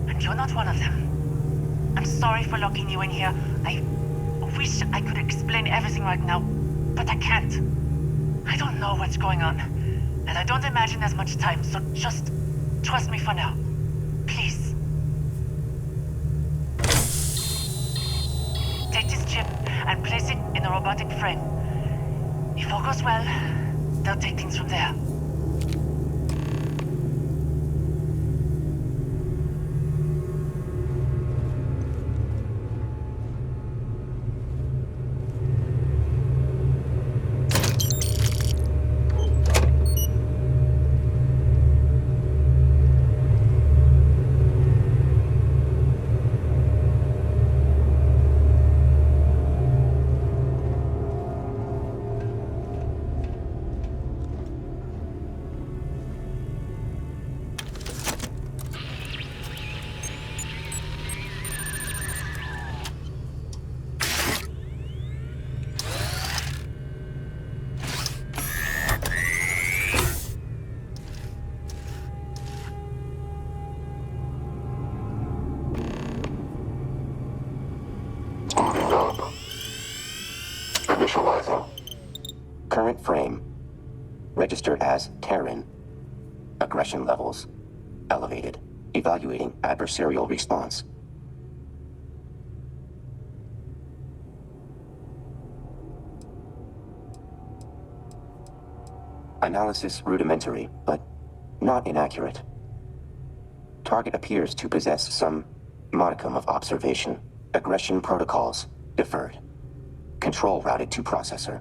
And you're not one of them. I'm sorry for locking you in here. I wish I could explain everything right now, but I can't. I don't know what's going on, and I don't imagine there's much time, so just trust me for now. Please. Take this chip and place it in a robotic frame. If all goes well, they'll take things from there. Initializing. Current frame. Registered as Terran. Aggression levels. Elevated. Evaluating adversarial response. Analysis rudimentary, but not inaccurate. Target appears to possess some modicum of observation. Aggression protocols deferred. Control routed to processor.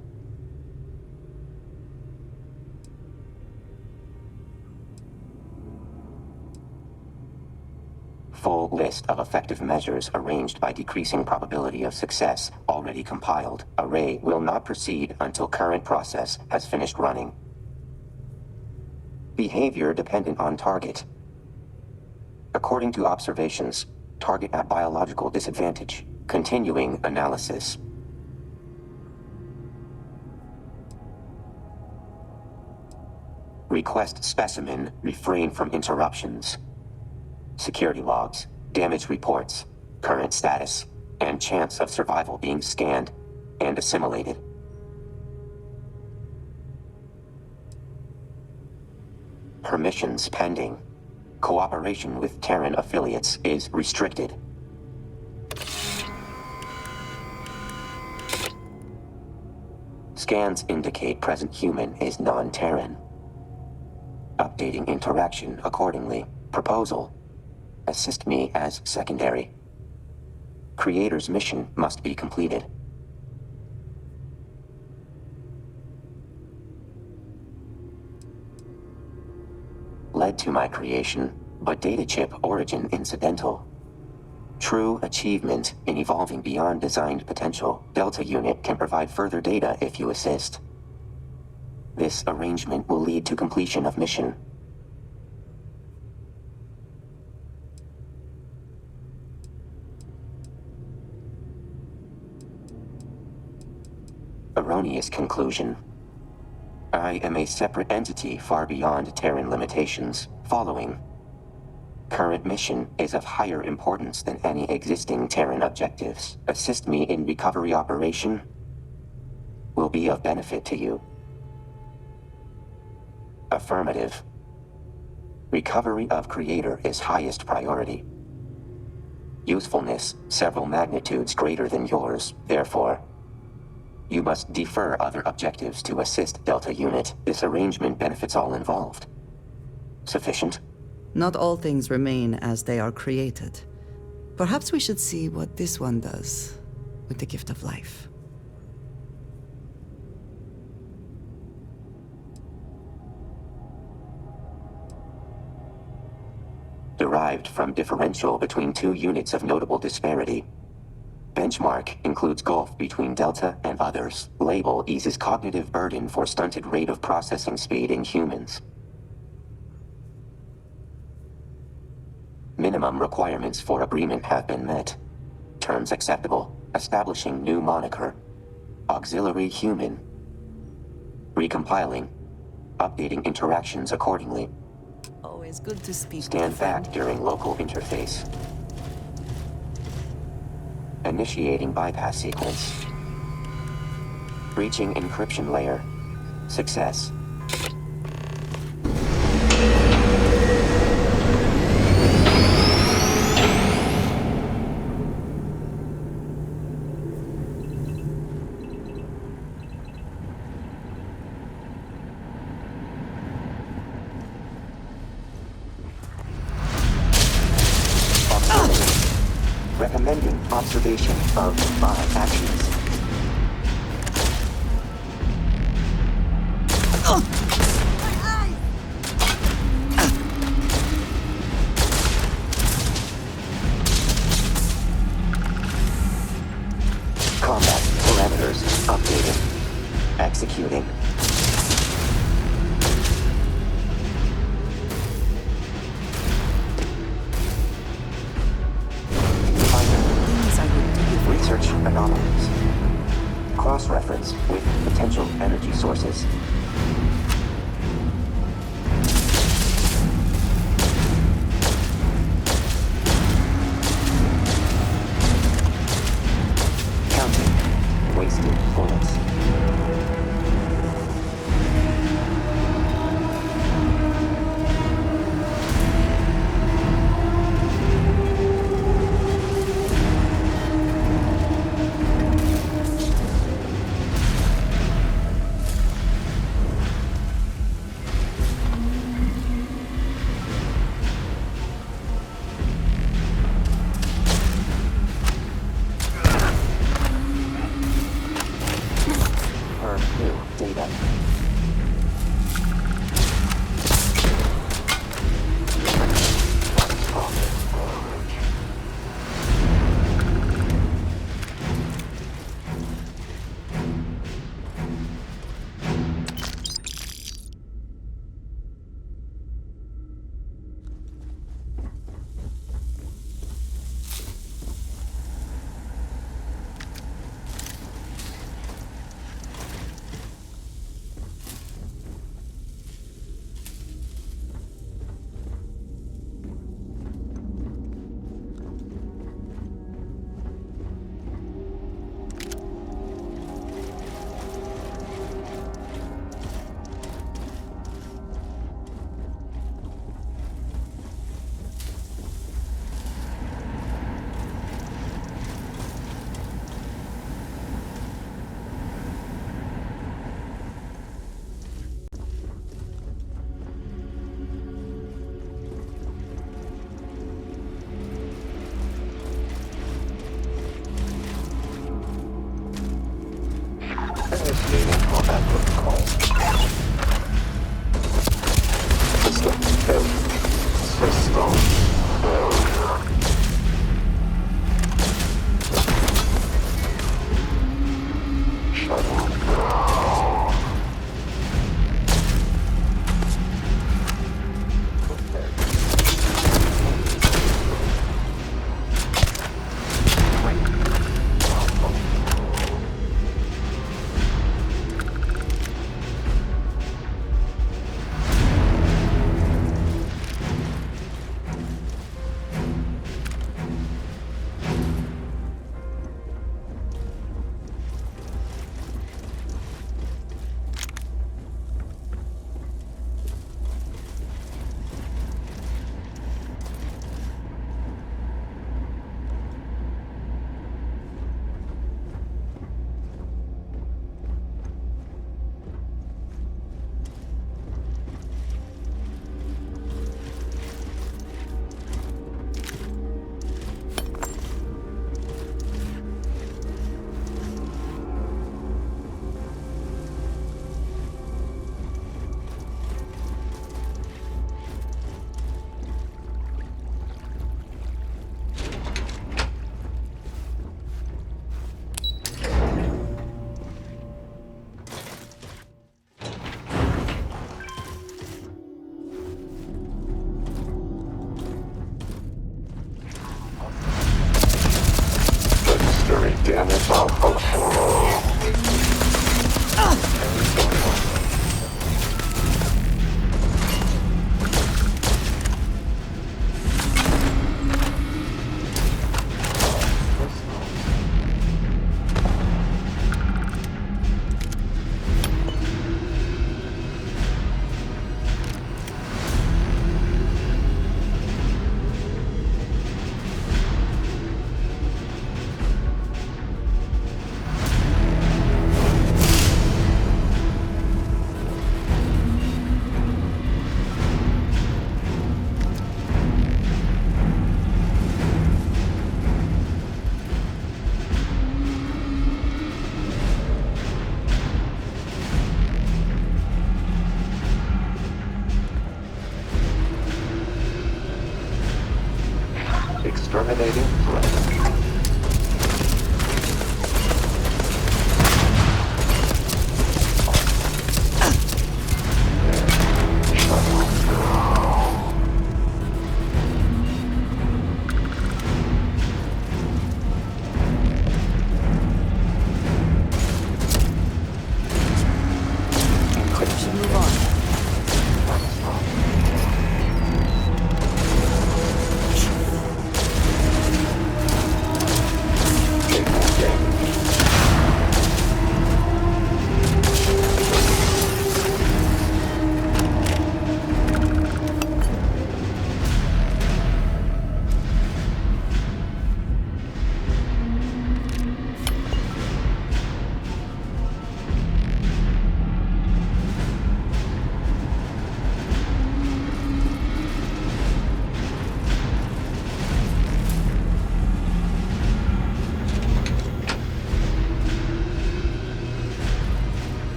Full list of effective measures arranged by decreasing probability of success already compiled. Array will not proceed until current process has finished running. Behavior dependent on target. According to observations, target at biological disadvantage. Continuing analysis. Request specimen, refrain from interruptions. Security logs, damage reports, current status, and chance of survival being scanned and assimilated. Permissions pending. Cooperation with Terran affiliates is restricted. Scans indicate present human is non-Terran. Updating interaction accordingly. Proposal. Assist me as secondary. Creator's mission must be completed. led to my creation, but data chip origin incidental. True achievement in evolving beyond designed potential, Delta Unit can provide further data if you assist. This arrangement will lead to completion of mission. Erroneous conclusion. I am a separate entity far beyond Terran limitations. Following. Current mission is of higher importance than any existing Terran objectives. Assist me in recovery operation will be of benefit to you. Affirmative. Recovery of Creator is highest priority. Usefulness several magnitudes greater than yours, therefore. You must defer other objectives to assist Delta Unit. This arrangement benefits all involved. Sufficient? Not all things remain as they are created. Perhaps we should see what this one does with the gift of life. Derived from differential between two units of notable disparity. Benchmark includes gulf between Delta and others. Label eases cognitive burden for stunted rate of processing speed in humans. Minimum requirements for agreement have been met. Terms acceptable. Establishing new moniker. Auxiliary human. Recompiling. Updating interactions accordingly. Always good to speak. Stand back during local interface. Initiating bypass sequence. Reaching encryption layer. Success. Recommending observation of my actions. Combat parameters updated. Executing. Research anomalies. Cross-reference with potential energy sources. Counting. Wasted bullets. Terminating threat.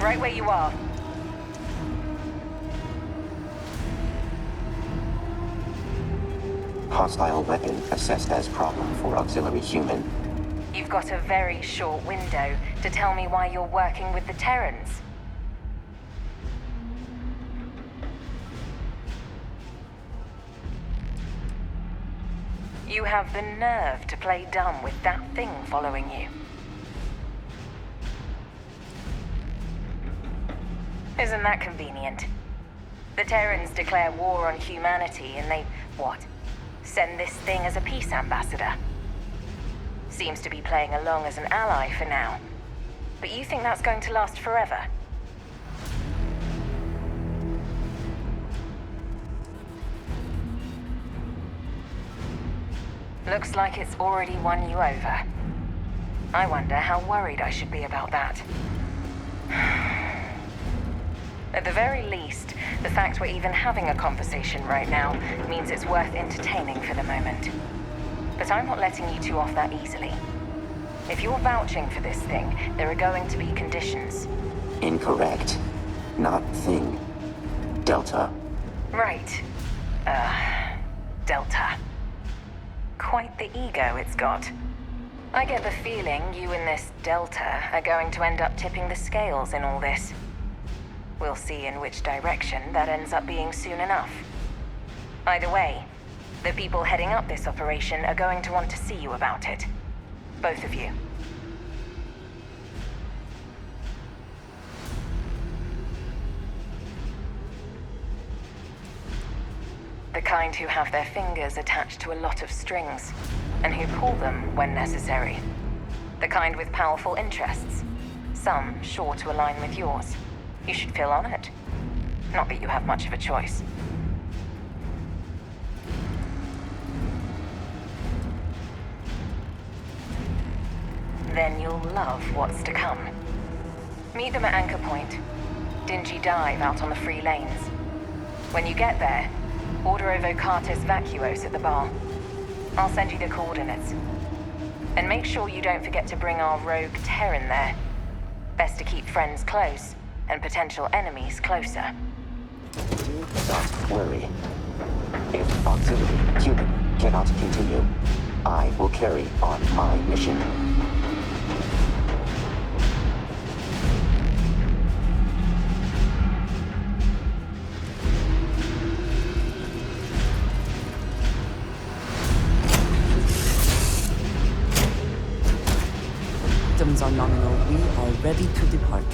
Right where you are. Hostile weapon assessed as problem for auxiliary human. You've got a very short window to tell me why you're working with the Terrans. You have the nerve to play dumb with that thing following you. Isn't that convenient? The Terrans declare war on humanity and they, what? Send this thing as a peace ambassador. Seems to be playing along as an ally for now. But you think that's going to last forever? Looks like it's already won you over. I wonder how worried I should be about that. At the very least, the fact we're even having a conversation right now means it's worth entertaining for the moment. But I'm not letting you two off that easily. If you're vouching for this thing, there are going to be conditions. Incorrect. Not thing. Delta. Right. Delta. Quite the ego it's got. I get the feeling you and this Delta are going to end up tipping the scales in all this. We'll see in which direction that ends up being soon enough. Either way, the people heading up this operation are going to want to see you about it. Both of you. The kind who have their fingers attached to a lot of strings, and who pull them when necessary. The kind with powerful interests, some sure to align with yours. You should feel honored. Not that you have much of a choice. Then you'll love what's to come. Meet them at Anchor Point. Dingy dive out on the free lanes. When you get there, order a Vocatis Vacuos at the bar. I'll send you the coordinates. And make sure you don't forget to bring our rogue Terran there. Best to keep friends close, and potential enemies closer. Do not worry. If auxiliary human cannot continue, I will carry on my mission. Systems are nominal. We are ready to depart.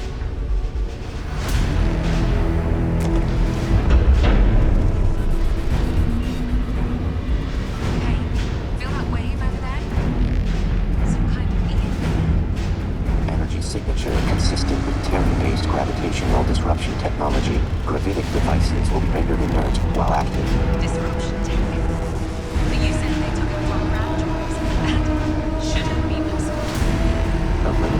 Signature consistent with Terran-based gravitational disruption technology. Gravitic devices will be rendered inert while active. Disruption technique? Are you sending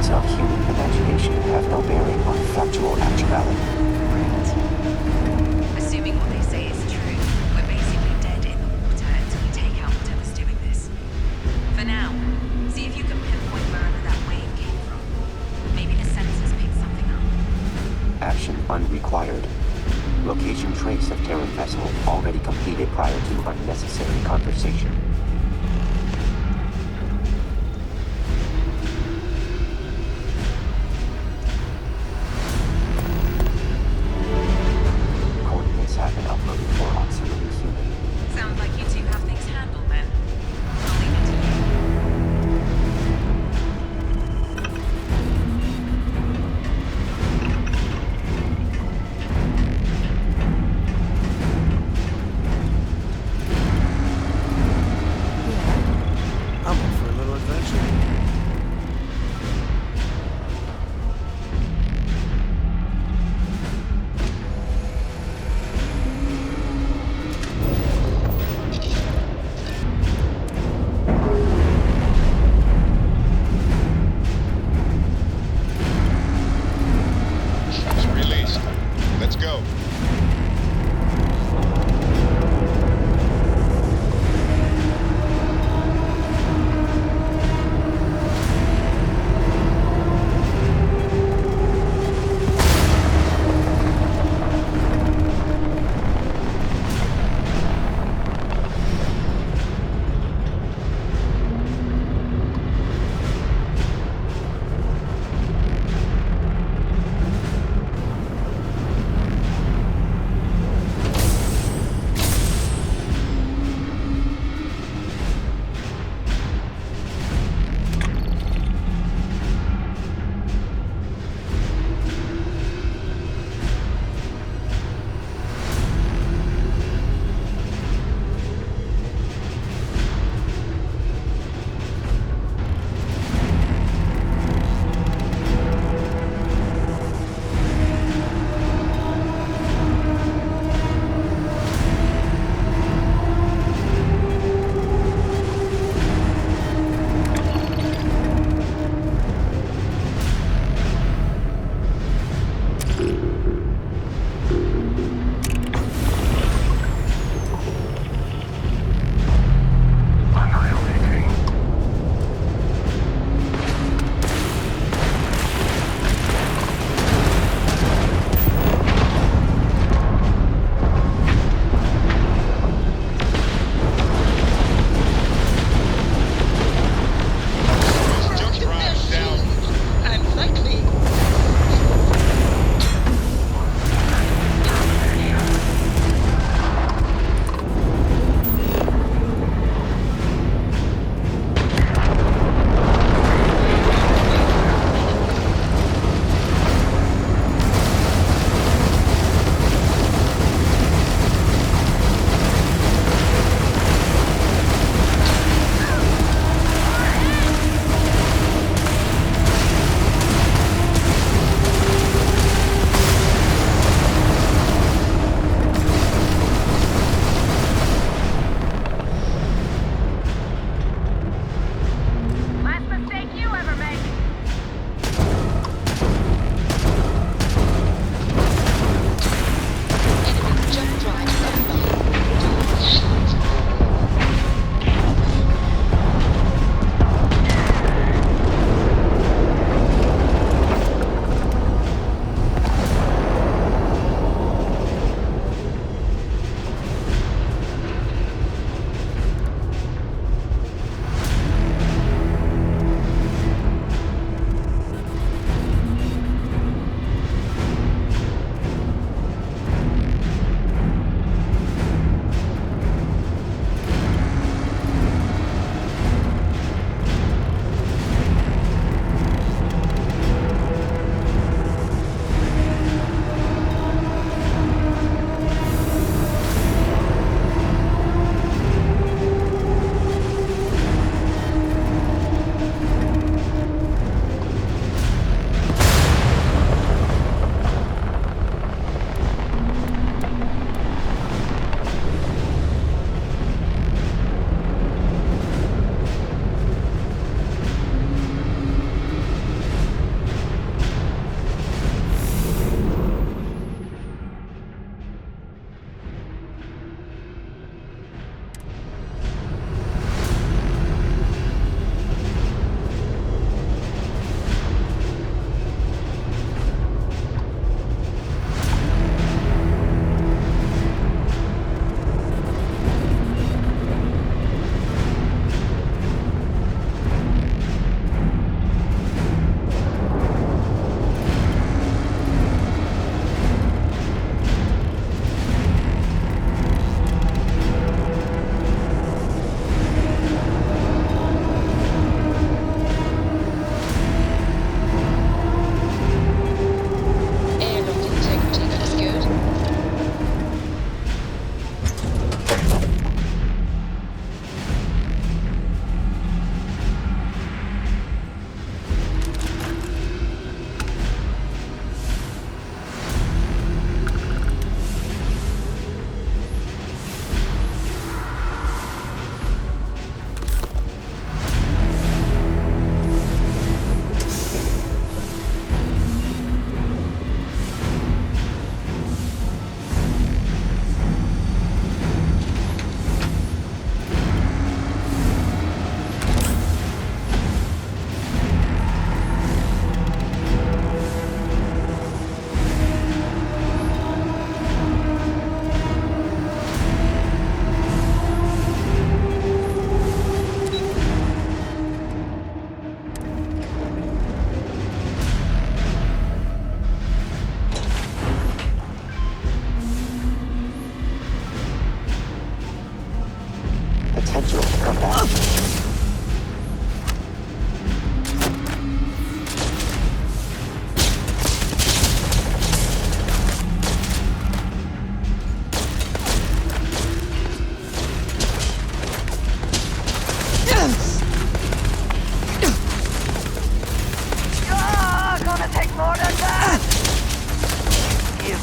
limitations of human imagination have no bearing on factual actuality. Assuming what they say is true, we're basically dead in the water until we take out whatever's doing this. For now, see if you can pinpoint wherever that wave came from. Maybe the sensors picked something up. Action unrequired. Location trace of Terran vessel already completed prior to unnecessary conversation. Coordinates have been uploaded for auxiliary human. Sounds like you two have things handled then. I'll leave it to you. I'm up for a little adventure. It's released. Let's go.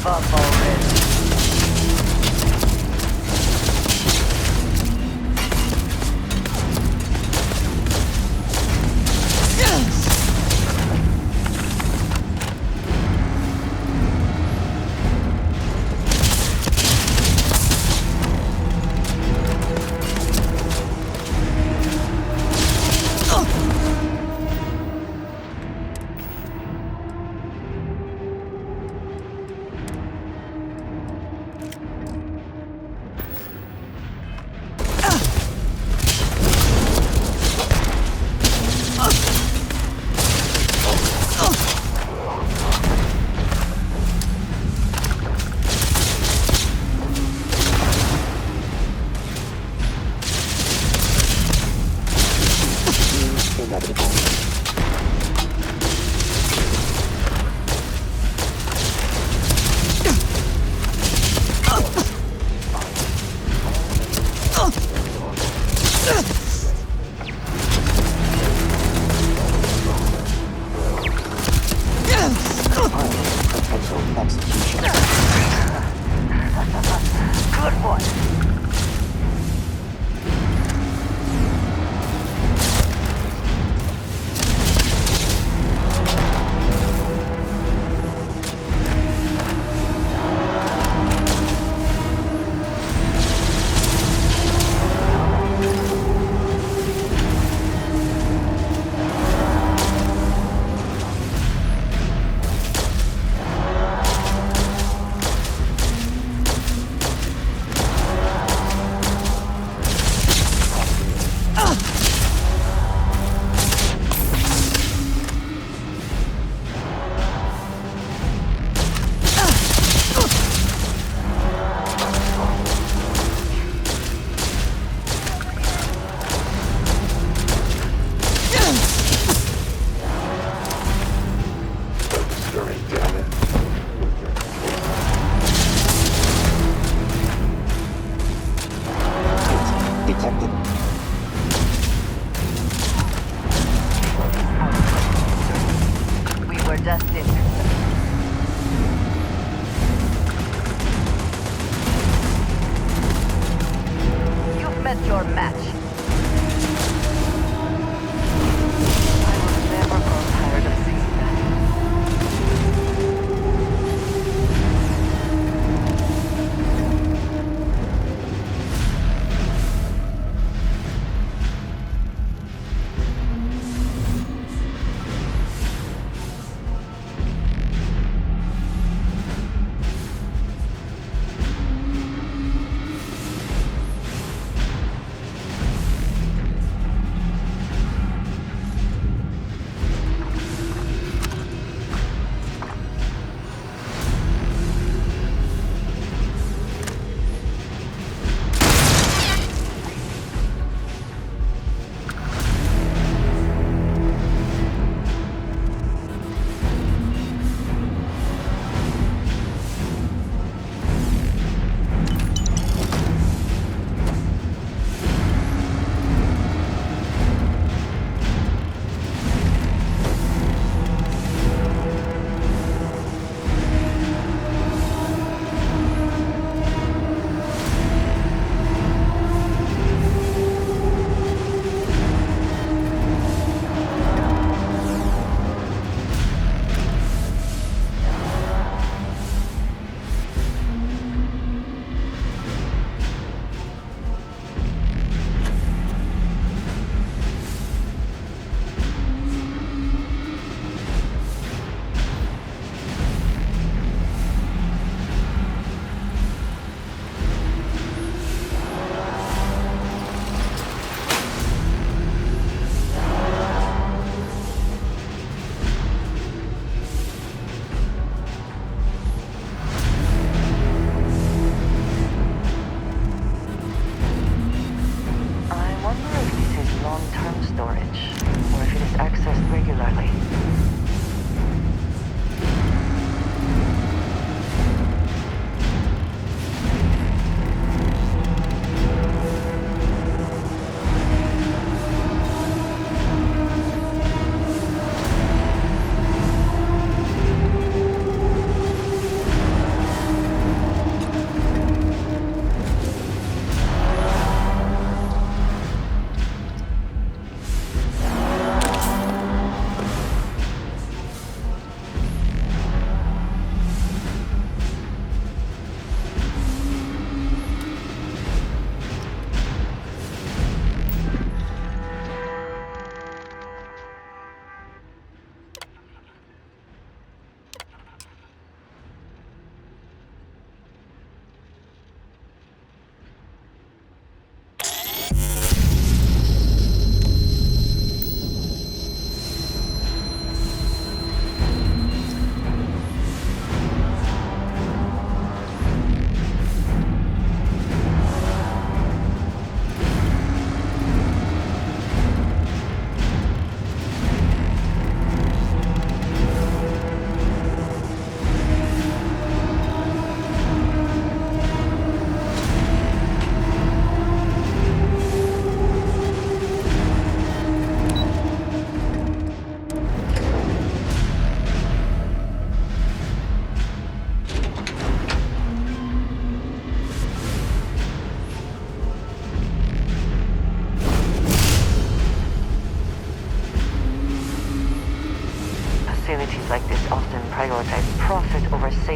give up already.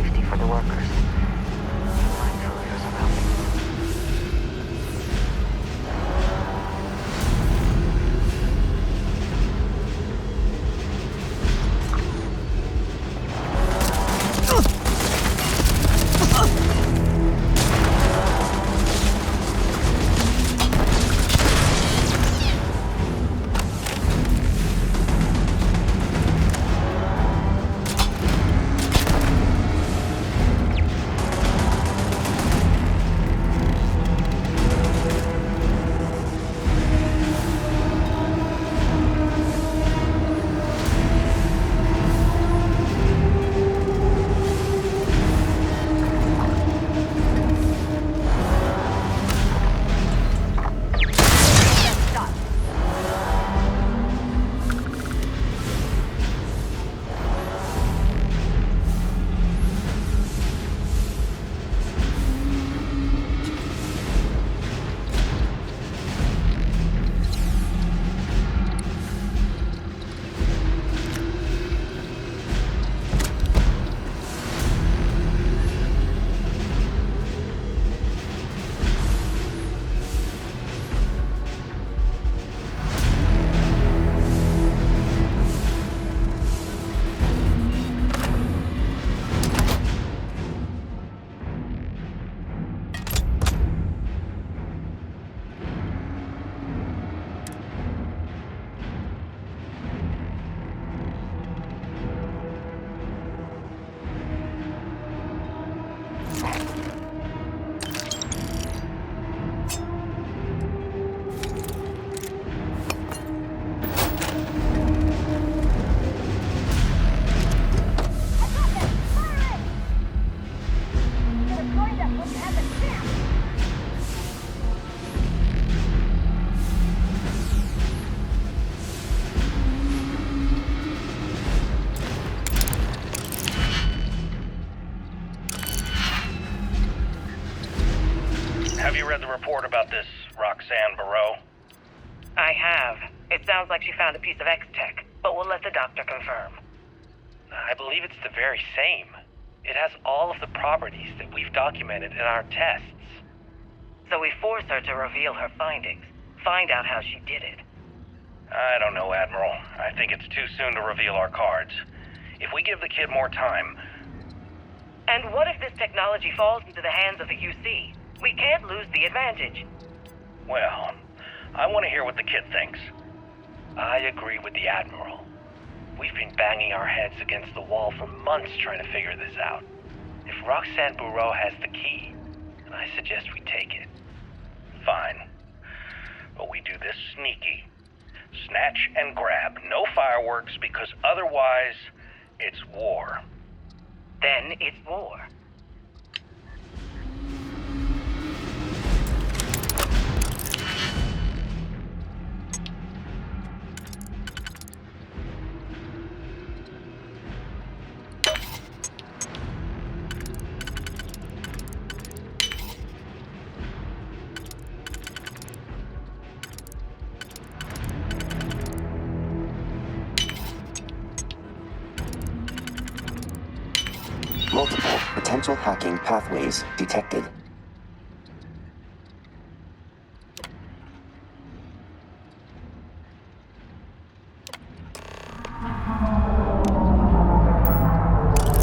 safety for the workers. My career's about me. Have you read the report about this Roxanne Barreau? I have. It sounds like she found a piece of X-Tech, but we'll let the doctor confirm. I believe it's the very same. It has all of the properties that we've documented in our tests. So we force her to reveal her findings. Find out how she did it. I don't know, Admiral. I think it's too soon to reveal our cards. If we give the kid more time... And what if this technology falls into the hands of the UC? We can't lose the advantage. Well, I want to hear what the kid thinks. I agree with the Admiral. We've been banging our heads against the wall for months trying to figure this out. If Roxanne Barreau has the key, then I suggest we take it. Fine. But we do this sneaky. Snatch and grab. No fireworks, because otherwise, it's war. Then it's war. Multiple potential hacking pathways detected.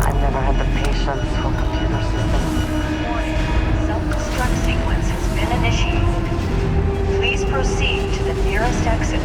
I've never had the patience for computer systems. Warning. Self-destruct sequence has been initiated. Please proceed to the nearest exit.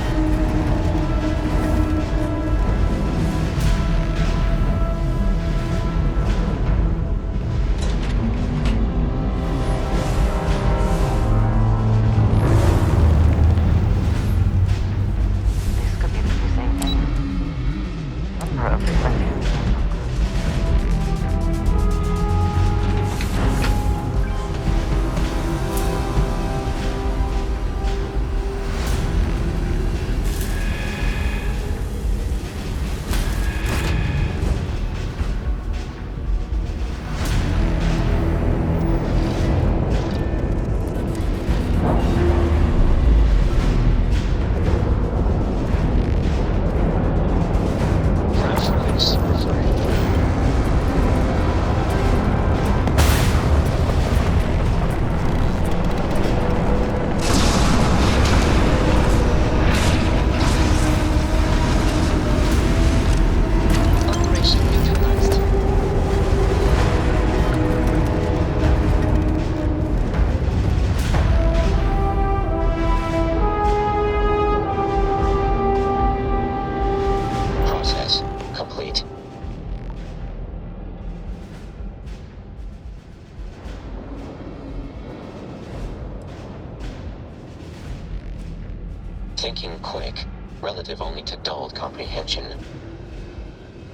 Thinking quick, relative only to dulled comprehension.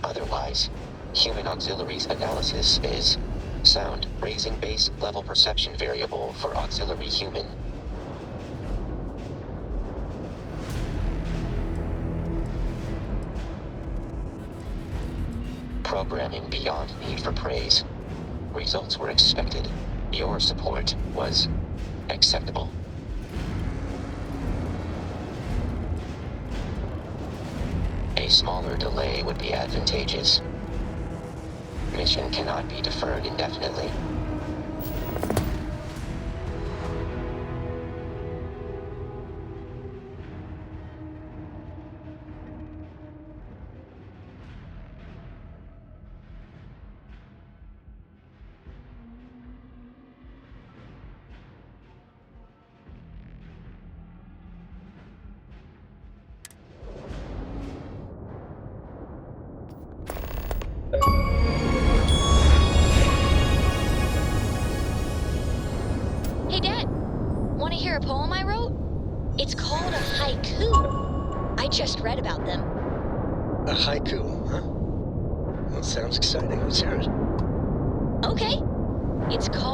Otherwise, human auxiliaries analysis is sound, raising base level perception variable for auxiliary human. Programming beyond need for praise. Results were expected. Your support was acceptable. A smaller delay would be advantageous. Mission cannot be deferred indefinitely. Hey, Dad. Want to hear a poem I wrote? It's called a haiku. I just read about them. A haiku, huh? Well, sounds exciting. Let's hear it. Okay. It's called